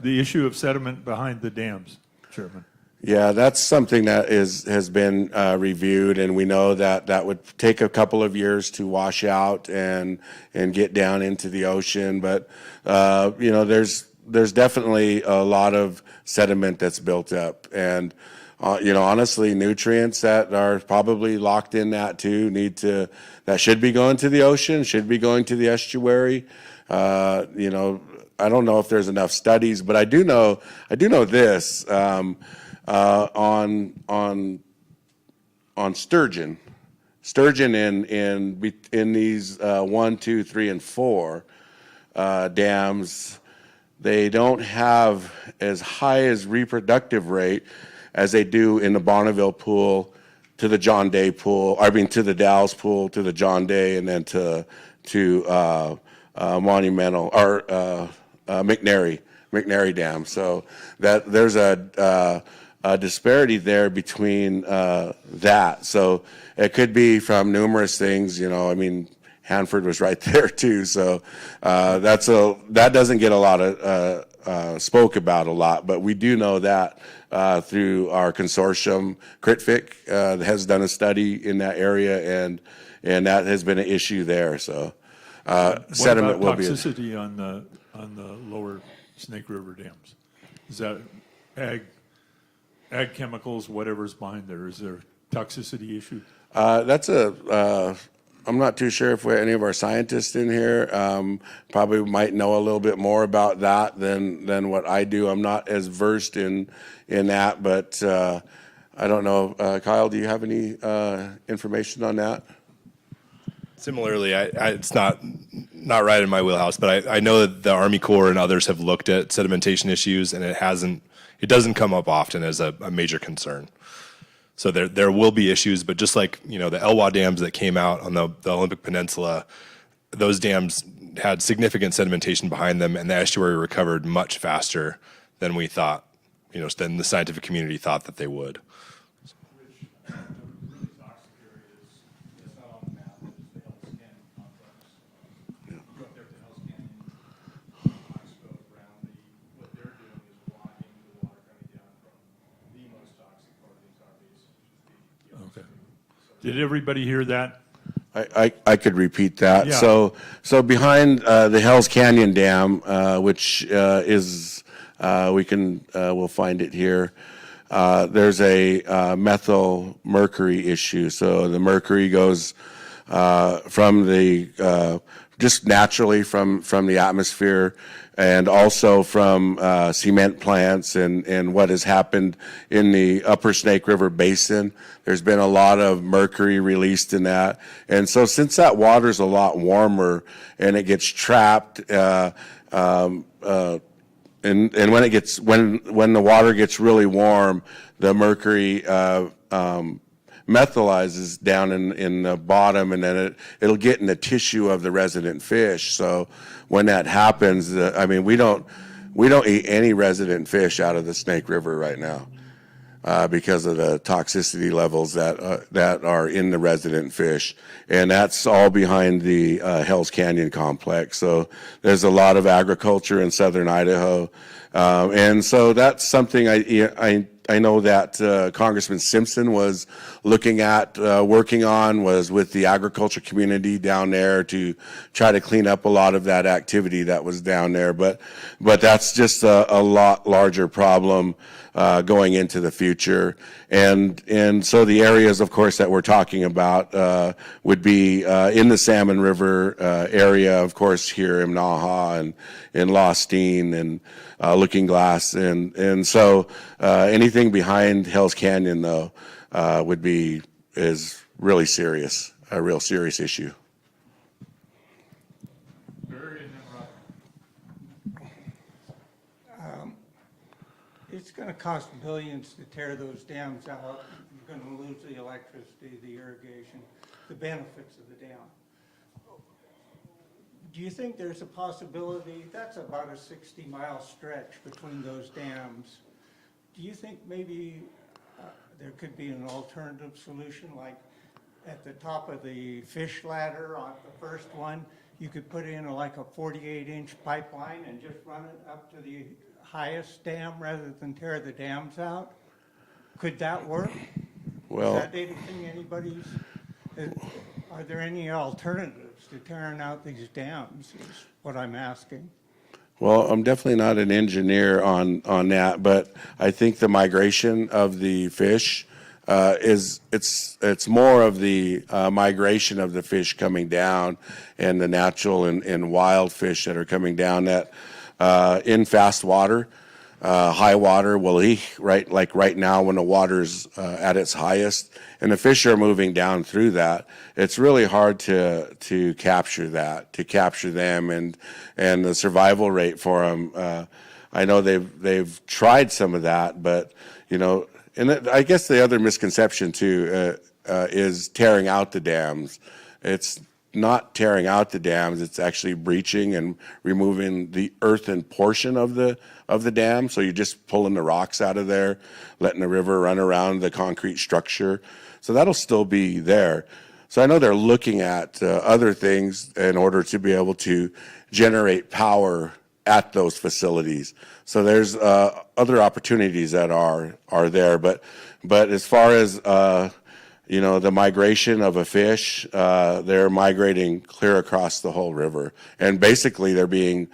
The issue of sediment behind the dams, Chairman. Yeah, that's something that has been reviewed, and we know that would take a couple of years to wash out and get down into the ocean. But you know, there's definitely a lot of sediment that's built up, and you know, honestly, nutrients that are probably locked in that too that should be going to the ocean, should be going to the estuary. You know, I don't know if there's enough studies, but I do know this. On sturgeon in these 1, 2, 3, and 4 dams, they don't have as high as reproductive rate as they do in the Bonneville pool to the John Day pool. I mean, to the Dalles pool, to the John Day, and then to Monumental or McNary Dam. So that there's a disparity there between that. So it could be from numerous things, you know. I mean, Hanford was right there too. So that doesn't get a lot of spoke about a lot, but we do know that through our consortium. CritFic has done a study in that area, and that has been an issue there. So sediment will be toxicity on the lower Snake River dams? Is that ag chemicals, whatever's behind there? Is there toxicity issue? I'm not too sure if any of our scientists in here probably might know a little bit more about that than what I do. I'm not as versed in that, but I don't know. Kyle, do you have any information on that? Similarly, it's not right in my wheelhouse, but I know that the Army Corps and others have looked at sedimentation issues, and it doesn't come up often as a major concern. So there will be issues, but just like, you know, the Elwha dams that came out on the Olympic Peninsula, those dams had significant sedimentation behind them, and the estuary recovered much faster than we thought, you know, than the scientific community thought that they would. Did everybody hear that? I could repeat that. Yeah. So behind the Hells Canyon Dam, which is we'll find it here. There's a methyl mercury issue. So the mercury goes from the just naturally from the atmosphere, and also from cement plants and what has happened in the upper Snake River Basin. There's been a lot of mercury released in that. And so since that water's a lot warmer and it gets trapped, and when the water gets really warm, the mercury methylizes down in the bottom, and then it'll get in the tissue of the resident fish. So when that happens, I mean, we don't eat any resident fish out of the Snake River right now. because of the toxicity levels that are in the resident fish. And that's all behind the Hells Canyon complex. So there's a lot of agriculture in southern Idaho. And so that's something I know that Congressman Simpson was looking at, working on, was with the agriculture community down there to try to clean up a lot of that activity that was down there. But that's just a lot larger problem going into the future. And so the areas, of course, that we're talking about would be in the Salmon River area, of course, here in Naha and in Lostine and Looking Glass. And so anything behind Hells Canyon, though, is really serious, a real serious issue. It's gonna cost billions to tear those dams out. You're gonna lose the electricity, the irrigation, the benefits of the dam. Do you think there's a possibility, that's about a 60-mile stretch between those dams. Do you think maybe there could be an alternative solution, like at the top of the fish ladder on the first one, you could put in like a 48-inch pipeline and just run it up to the highest dam rather than tear the dams out? Could that work? Well, Is that anything anybody's, are there any alternatives to tearing out these dams is what I'm asking. well, I'm definitely not an engineer on that, but I think the migration of the fish it's more of the migration of the fish coming down and the natural and wild fish that are coming down that in fast water, high water will leak right now when the water's at its highest and the fish are moving down through that. It's really hard to capture them and the survival rate for them. I know they've tried some of that, but you know, and I guess the other misconception too is tearing out the dams. It's not tearing out the dams, it's actually breaching and removing the earthen portion of the dam. So you're just pulling the rocks out of there, letting the river run around the concrete structure. So that'll still be there. So I know they're looking at other things in order to be able to generate power at those facilities. So there's other opportunities that are there. But as far as you know, the migration of a fish, they're migrating clear across the whole river. And basically they're being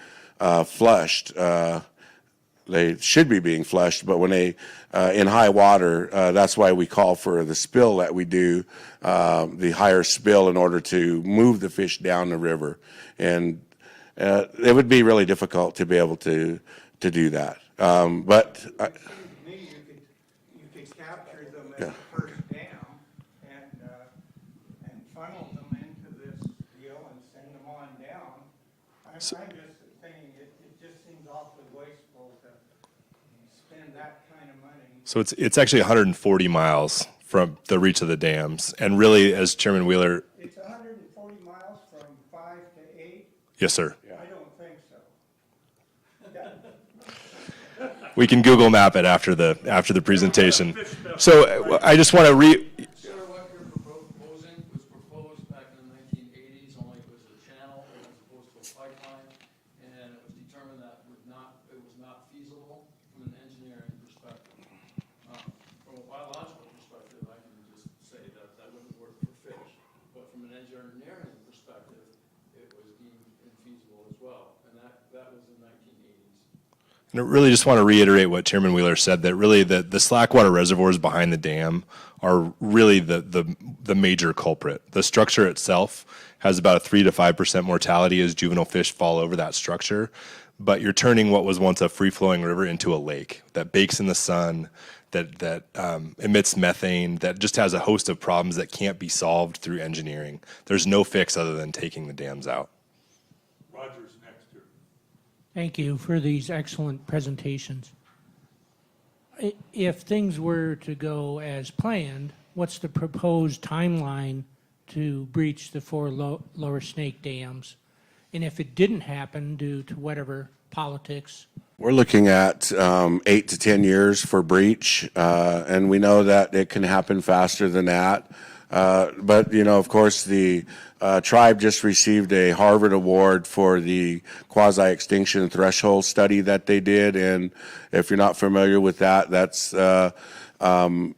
flushed. They should be being flushed, but when they, in high water, that's why we call for the spill that we do, the higher spill in order to move the fish down the river. And it would be really difficult to be able to do that. But It seems to me you could capture them at the first dam and funnel them into this deal and send them on down. I'm just saying, it just seems awfully wasteful to spend that kind of money. So it's actually 140 miles from the reach of the dams. And really, as Chairman Wheeler, It's 140 miles from 5 to 8? yes, sir. I don't think so. We can Google map it after the presentation. So I just want to Sir, what you're proposing was proposed back in the 1980s, only it was a channel as opposed to a pipeline, and it was determined that it was not feasible from an engineering perspective. From a biological perspective, I can just say that wouldn't work for fish, but from an engineering perspective, it was deemed infeasible as well, and that was in 1980s. And I really just want to reiterate what Chairman Wheeler said, that really the slackwater reservoirs behind the dam are really the major culprit. The structure itself has about a 3 to 5% mortality as juvenile fish fall over that structure, but you're turning what was once a free-flowing river into a lake that bakes in the sun, that emits methane, that just has a host of problems that can't be solved through engineering. There's no fix other than taking the dams out. Roger's next here. Thank you for these excellent presentations. If things were to go as planned, what's the proposed timeline to breach the 4 lower snake dams? And if it didn't happen due to whatever politics, We're looking at 8 to 10 years for breach, and we know that it can happen faster than that. But, you know, of course, the tribe just received a Harvard Award for the quasi-extinction threshold study that they did. And if you're not familiar with that, that's a term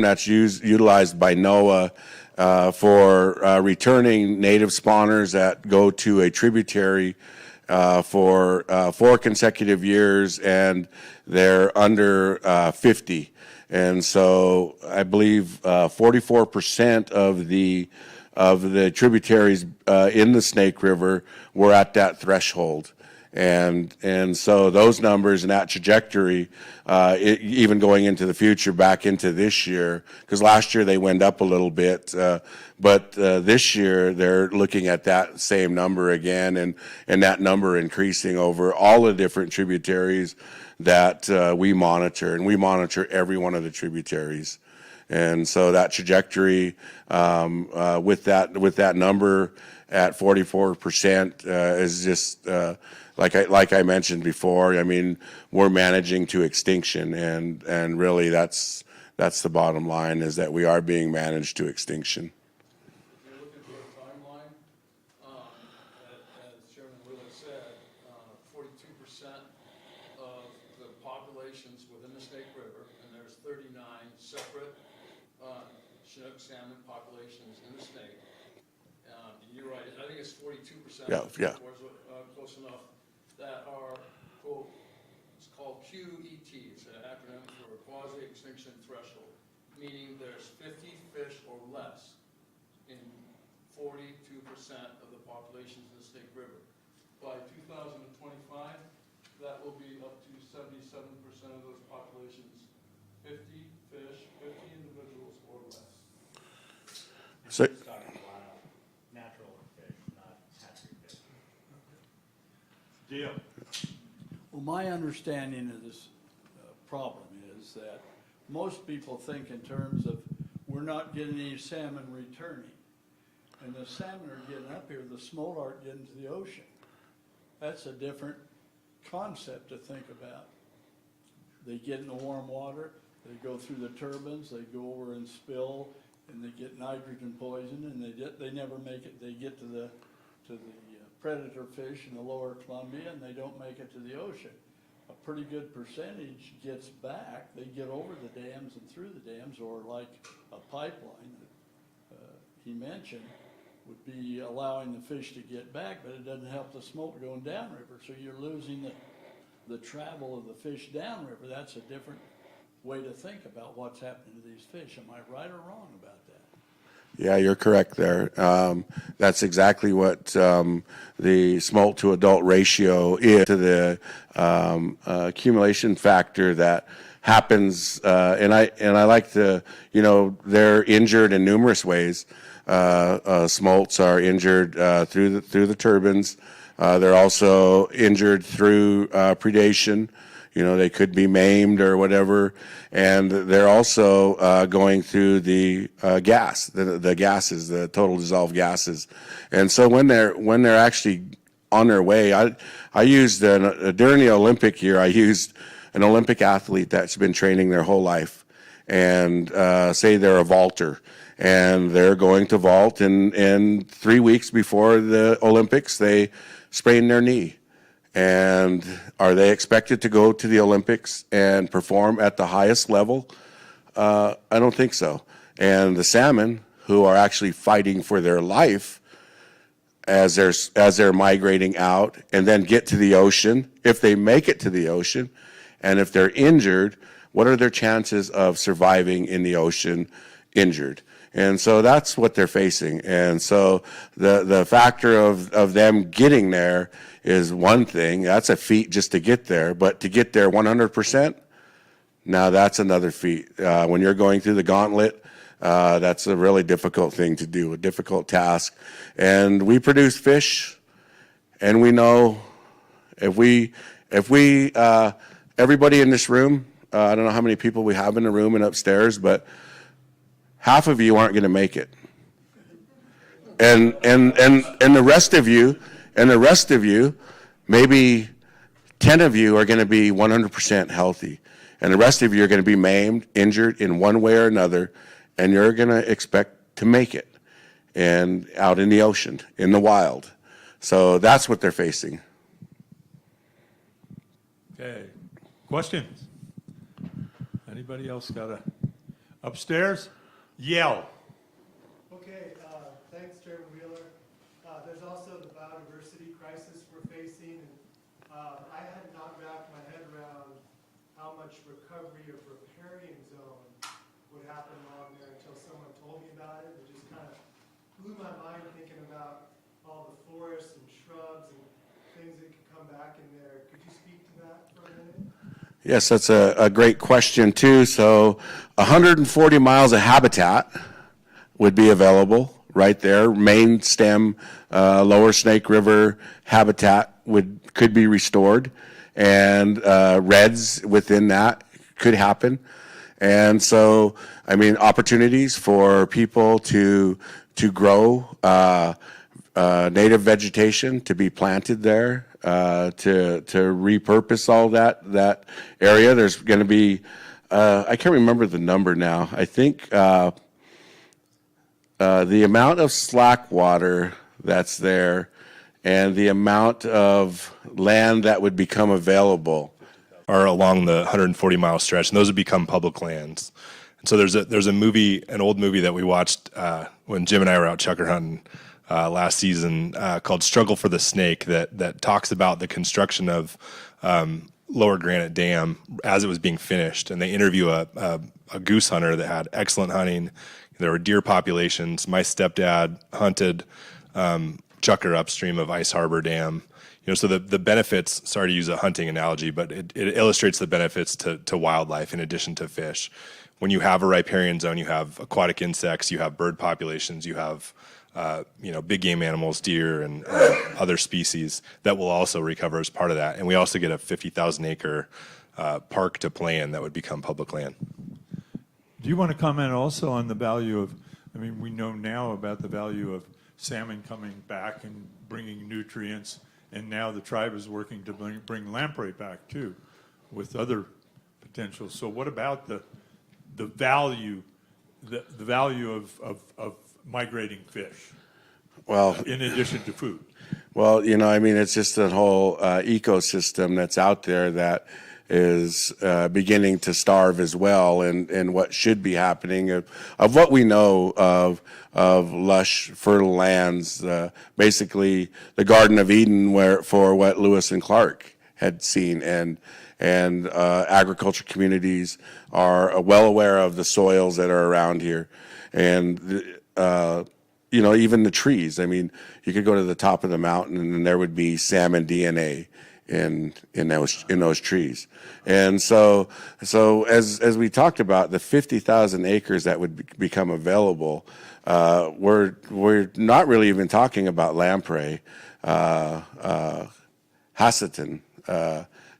that's utilized by NOAA for returning native spawners that go to a tributary for 4 consecutive years, and they're under 50. And so I believe 44% of the tributaries in the Snake River were at that threshold. And so those numbers and that trajectory, even going into the future, back into this year, because last year they went up a little bit, but this year they're looking at that same number again, and that number increasing over all the different tributaries that we monitor, and we monitor every one of the tributaries. And so that trajectory with that number at 44% is just like I mentioned before. I mean, we're managing to extinction, and really that's the bottom line, is that we are being managed to extinction. If you're looking for a timeline, as Chairman Wheeler said, 42% of the populations within the Snake River, and there's 39 separate Chinook salmon populations in the Snake. You're right, I think it's 42%. Yeah. Close enough, that are, quote, it's called QET, it's an acronym for quasi-extinction threshold, meaning there's 50 fish or less in 42% of the populations in the Snake River. By 2025, that will be up to 77% of those populations, 50 fish, 50 individuals or less. So, Natural fish, not hatchery fish. Deal. Well, my understanding of this problem is that most people think in terms of we're not getting any salmon returning. And the salmon are getting up here, the smolt aren't getting to the ocean. That's a different concept to think about. They get in the warm water, they go through the turbines, they go over and spill, and they get nitrogen poison, and they never make it. They get to the predator fish in the lower Columbia, and they don't make it to the ocean. A pretty good percentage gets back. They get over the dams and through the dams, or like a pipeline that he mentioned would be allowing the fish to get back, but it doesn't help the smolt going downriver. So you're losing the travel of the fish downriver. That's a different way to think about what's happening to these fish. Am I right or wrong about that? yeah, you're correct there. That's exactly what the smolt to adult ratio is, to the accumulation factor that happens. And I like to, you know, they're injured in numerous ways. Smolts are injured through the turbines. They're also injured through predation. You know, they could be maimed or whatever, and they're also going through the gas, the gases, the total dissolved gases. And so when they're actually on their way, I used during the Olympic year, I used an Olympic athlete that's been training their whole life, and say they're a vaulter, and they're going to vault, and 3 weeks before the Olympics, they sprain their knee. And are they expected to go to the Olympics and perform at the highest level? I don't think so. And the salmon, who are actually fighting for their life as they're migrating out and then get to the ocean, if they make it to the ocean, and if they're injured, what are their chances of surviving in the ocean injured? And so that's what they're facing. And so the factor of them getting there is one thing. That's a feat just to get there. But to get there 100%, now that's another feat. When you're going through the gauntlet, that's a really difficult thing to do, a difficult task. And we produce fish, and we know if we everybody in this room, I don't know how many people we have in the room and upstairs, but half of you aren't going to make it. And the rest of you, maybe 10 of you are going to be 100% healthy, and the rest of you are going to be maimed, injured in one way or another, and you're going to expect to make it and out in the ocean, in the wild. So that's what they're facing. Okay, questions? Anybody else got a, upstairs? Yell. Okay, thanks, Chairman Wheeler. There's also the biodiversity crisis we're facing. I had not wrapped my head around how much recovery of riparian zone would happen along there until someone told me about it. It just kind of blew my mind thinking about all the forests and shrubs and things that could come back in there. Could you speak to that for a minute? Yes, that's a great question too. So 140 miles of habitat would be available right there. Main stem, lower Snake River habitat could be restored, and reds within that could happen. And so, I mean, opportunities for people to grow native vegetation to be planted there, to repurpose all that area. There's going to be, I can't remember the number now. I think the amount of slack water that's there and the amount of land that would become available are along the 140-mile stretch, and those would become public lands. And so there's a movie, an old movie that we watched when Jim and I were out chucker hunting last season called "Struggle for the Snake" that talks about the construction of Lower Granite Dam as it was being finished, and they interview a goose hunter that had excellent hunting. There were deer populations. My stepdad hunted chucker upstream of Ice Harbor Dam. You know, so the benefits, sorry to use a hunting analogy, but it illustrates the benefits to wildlife in addition to fish. When you have a riparian zone, you have aquatic insects, you have bird populations, you have big game animals, deer and other species that will also recover as part of that. And we also get a 50,000 acre park to play in that would become public land. Do you want to comment also on the value of, I mean, we know now about the value of salmon coming back and bringing nutrients, and now the tribe is working to bring lamprey back too, with other potentials. So what about the value, the value of migrating fish? Well, in addition to food. Well, you know, I mean, it's just a whole ecosystem that's out there that is beginning to starve as well, and what should be happening of what we know of lush, fertile lands, basically the Garden of Eden, for what Lewis and Clark had seen, and agriculture communities are well aware of the soils that are around here, and you know, even the trees. I mean, you could go to the top of the mountain and there would be salmon DNA in those trees. And so as we talked about, the 50,000 acres that would become available, we're not really even talking about lamprey, hasseton,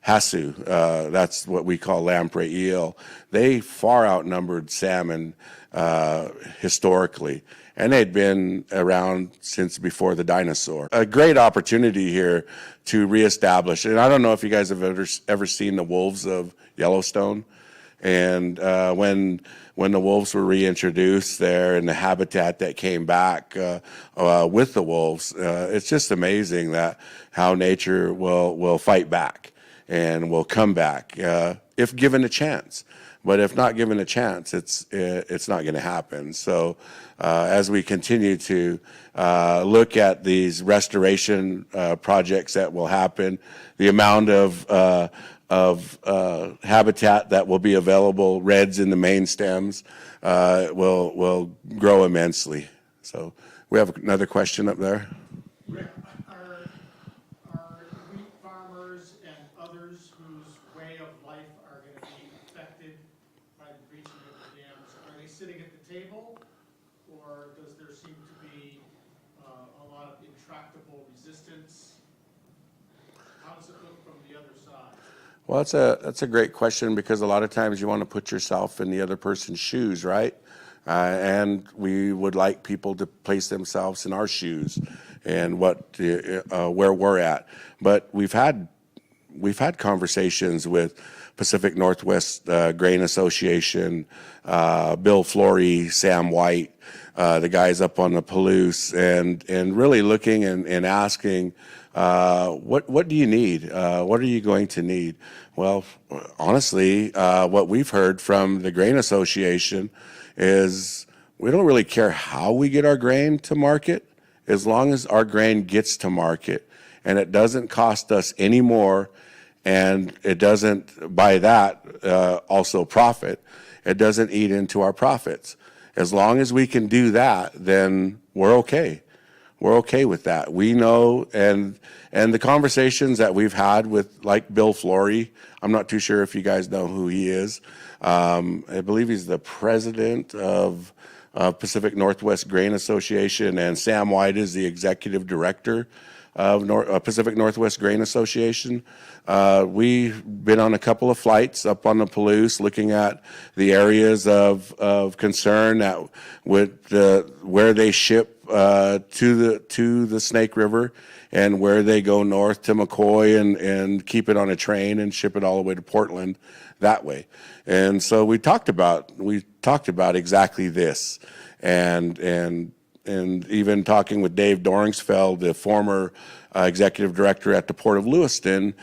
hasu, that's what we call lamprey eel. They far outnumbered salmon historically, and they'd been around since before the dinosaur. A great opportunity here to reestablish, and I don't know if you guys have ever seen the wolves of Yellowstone, and when the wolves were reintroduced there and the habitat that came back with the wolves, it's just amazing that how nature will fight back and will come back if given a chance. But if not given a chance, it's not going to happen. So as we continue to look at these restoration projects that will happen, the amount of habitat that will be available, reds in the main stems, will grow immensely. So we have another question up there. Are wheat farmers and others whose way of life are going to be affected by the breaching of the dams, are they sitting at the table, or does there seem to be a lot of intractable resistance? How does it look from the other side? Well, that's a great question, because a lot of times you want to put yourself in the other person's shoes, right? And we would like people to place themselves in our shoes and where we're at. But we've had we've had conversations with Pacific Northwest Grain Association, Bill Flory, Sam White, the guys up on the Palouse, and really looking and asking, what do you need? What are you going to need? Well, honestly, what we've heard from the Grain Association is we don't really care how we get our grain to market, as long as our grain gets to market and it doesn't cost us any more, and it doesn't, by that, also profit. It doesn't eat into our profits. As long as we can do that, then we're okay. We're okay with that. We know, and the conversations that we've had with, like Bill Flory, I'm not too sure if you guys know who he is. I believe he's the president of Pacific Northwest Grain Association, and Sam White is the executive director of Pacific Northwest Grain Association. We've been on a couple of flights up on the Palouse looking at the areas of concern that where they ship to the Snake River and where they go north to McCoy and keep it on a train and ship it all the way to Portland that way. And so we talked about exactly this, and even talking with Dave Doringsfeld, the former executive director at the Port of Lewiston,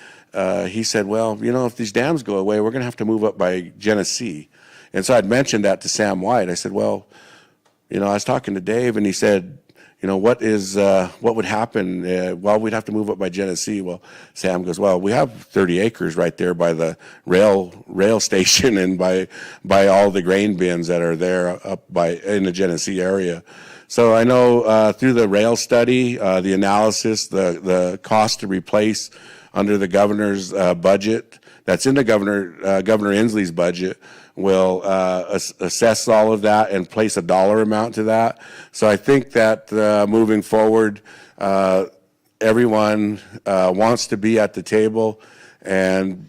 he said, well, if these dams go away, we're going to have to move up by Genesee. And so I'd mentioned that to Sam White. I said, well, I was talking to Dave, and he said, what would happen? Well, we'd have to move up by Genesee. Well, Sam goes, well, we have 30 acres right there by the rail station and by all the grain bins that are there in the Genesee area. So I know through the rail study, the analysis, the cost to replace under the governor's budget, that's in the Governor Inslee's budget, will assess all of that and place a dollar amount to that. So I think that moving forward, everyone wants to be at the table, and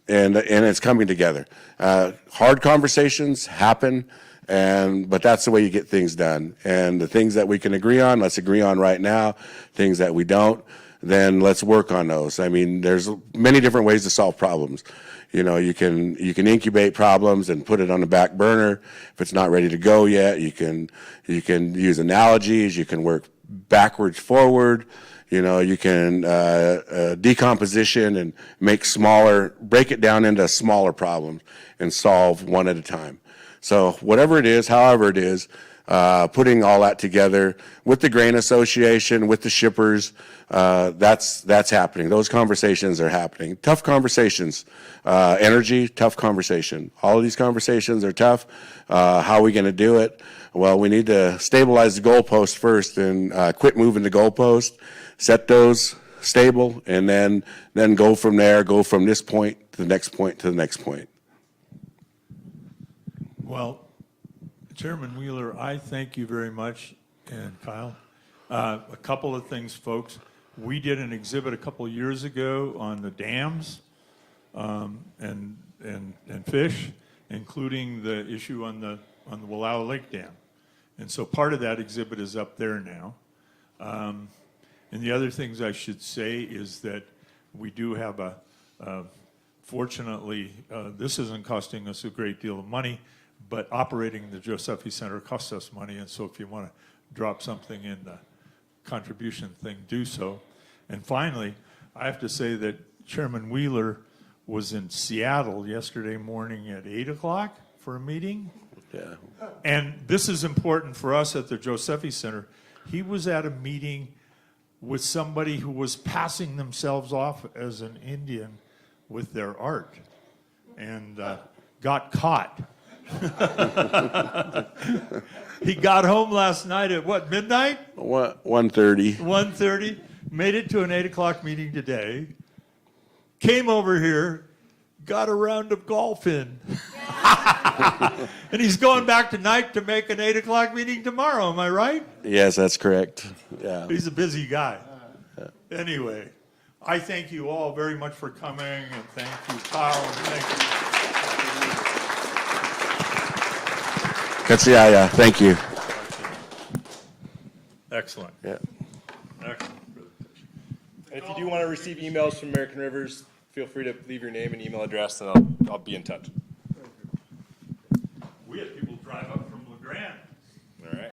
it's coming together. Hard conversations happen, but that's the way you get things done. And the things that we can agree on, let's agree on right now. Things that we don't, then let's work on those. I mean, there's many different ways to solve problems. You can incubate problems and put it on the back burner. If it's not ready to go yet, you can use analogies. You can work backwards, forward. You can decomposition and break it down into smaller problems and solve one at a time. So whatever it is, however it is, putting all that together with the Grain Association, with the shippers, that's happening. Those conversations are happening. Tough conversations. Energy, tough conversation. All of these conversations are tough. How are we going to do it? Well, we need to stabilize the goalpost first and quit moving the goalpost, set those stable, and then go from there, go from this point to the next point to the next point. Well, Chairman Wheeler, I thank you very much, and Kyle. A couple of things, folks. We did an exhibit a couple of years ago on the dams and fish, including the issue on the Wallowa Lake Dam. And so part of that exhibit is up there now. And the other things I should say is that we do have fortunately, this isn't costing us a great deal of money, but operating the Josephy Center costs us money, and so if you want to drop something in the contribution thing, do so. And finally, I have to say that Chairman Wheeler was in Seattle yesterday morning at 8 o'clock for a meeting. Yeah. And this is important for us at the Josephy Center. He was at a meeting with somebody who was passing themselves off as an Indian with their art and got caught. He got home last night at what, midnight? 1:30. 1:30. Made it to an 8 o'clock meeting today. Came over here, got a round of golf in. And he's going back tonight to make an 8 o'clock meeting tomorrow. Am I right? Yes, that's correct. Yeah. He's a busy guy. Anyway, I thank you all very much for coming, and thank you, Kyle, and thank you. Katsiaya, thank you. Excellent. Yeah. Excellent. If you do want to receive emails from American Rivers, feel free to leave your name and email address, and I'll be in touch.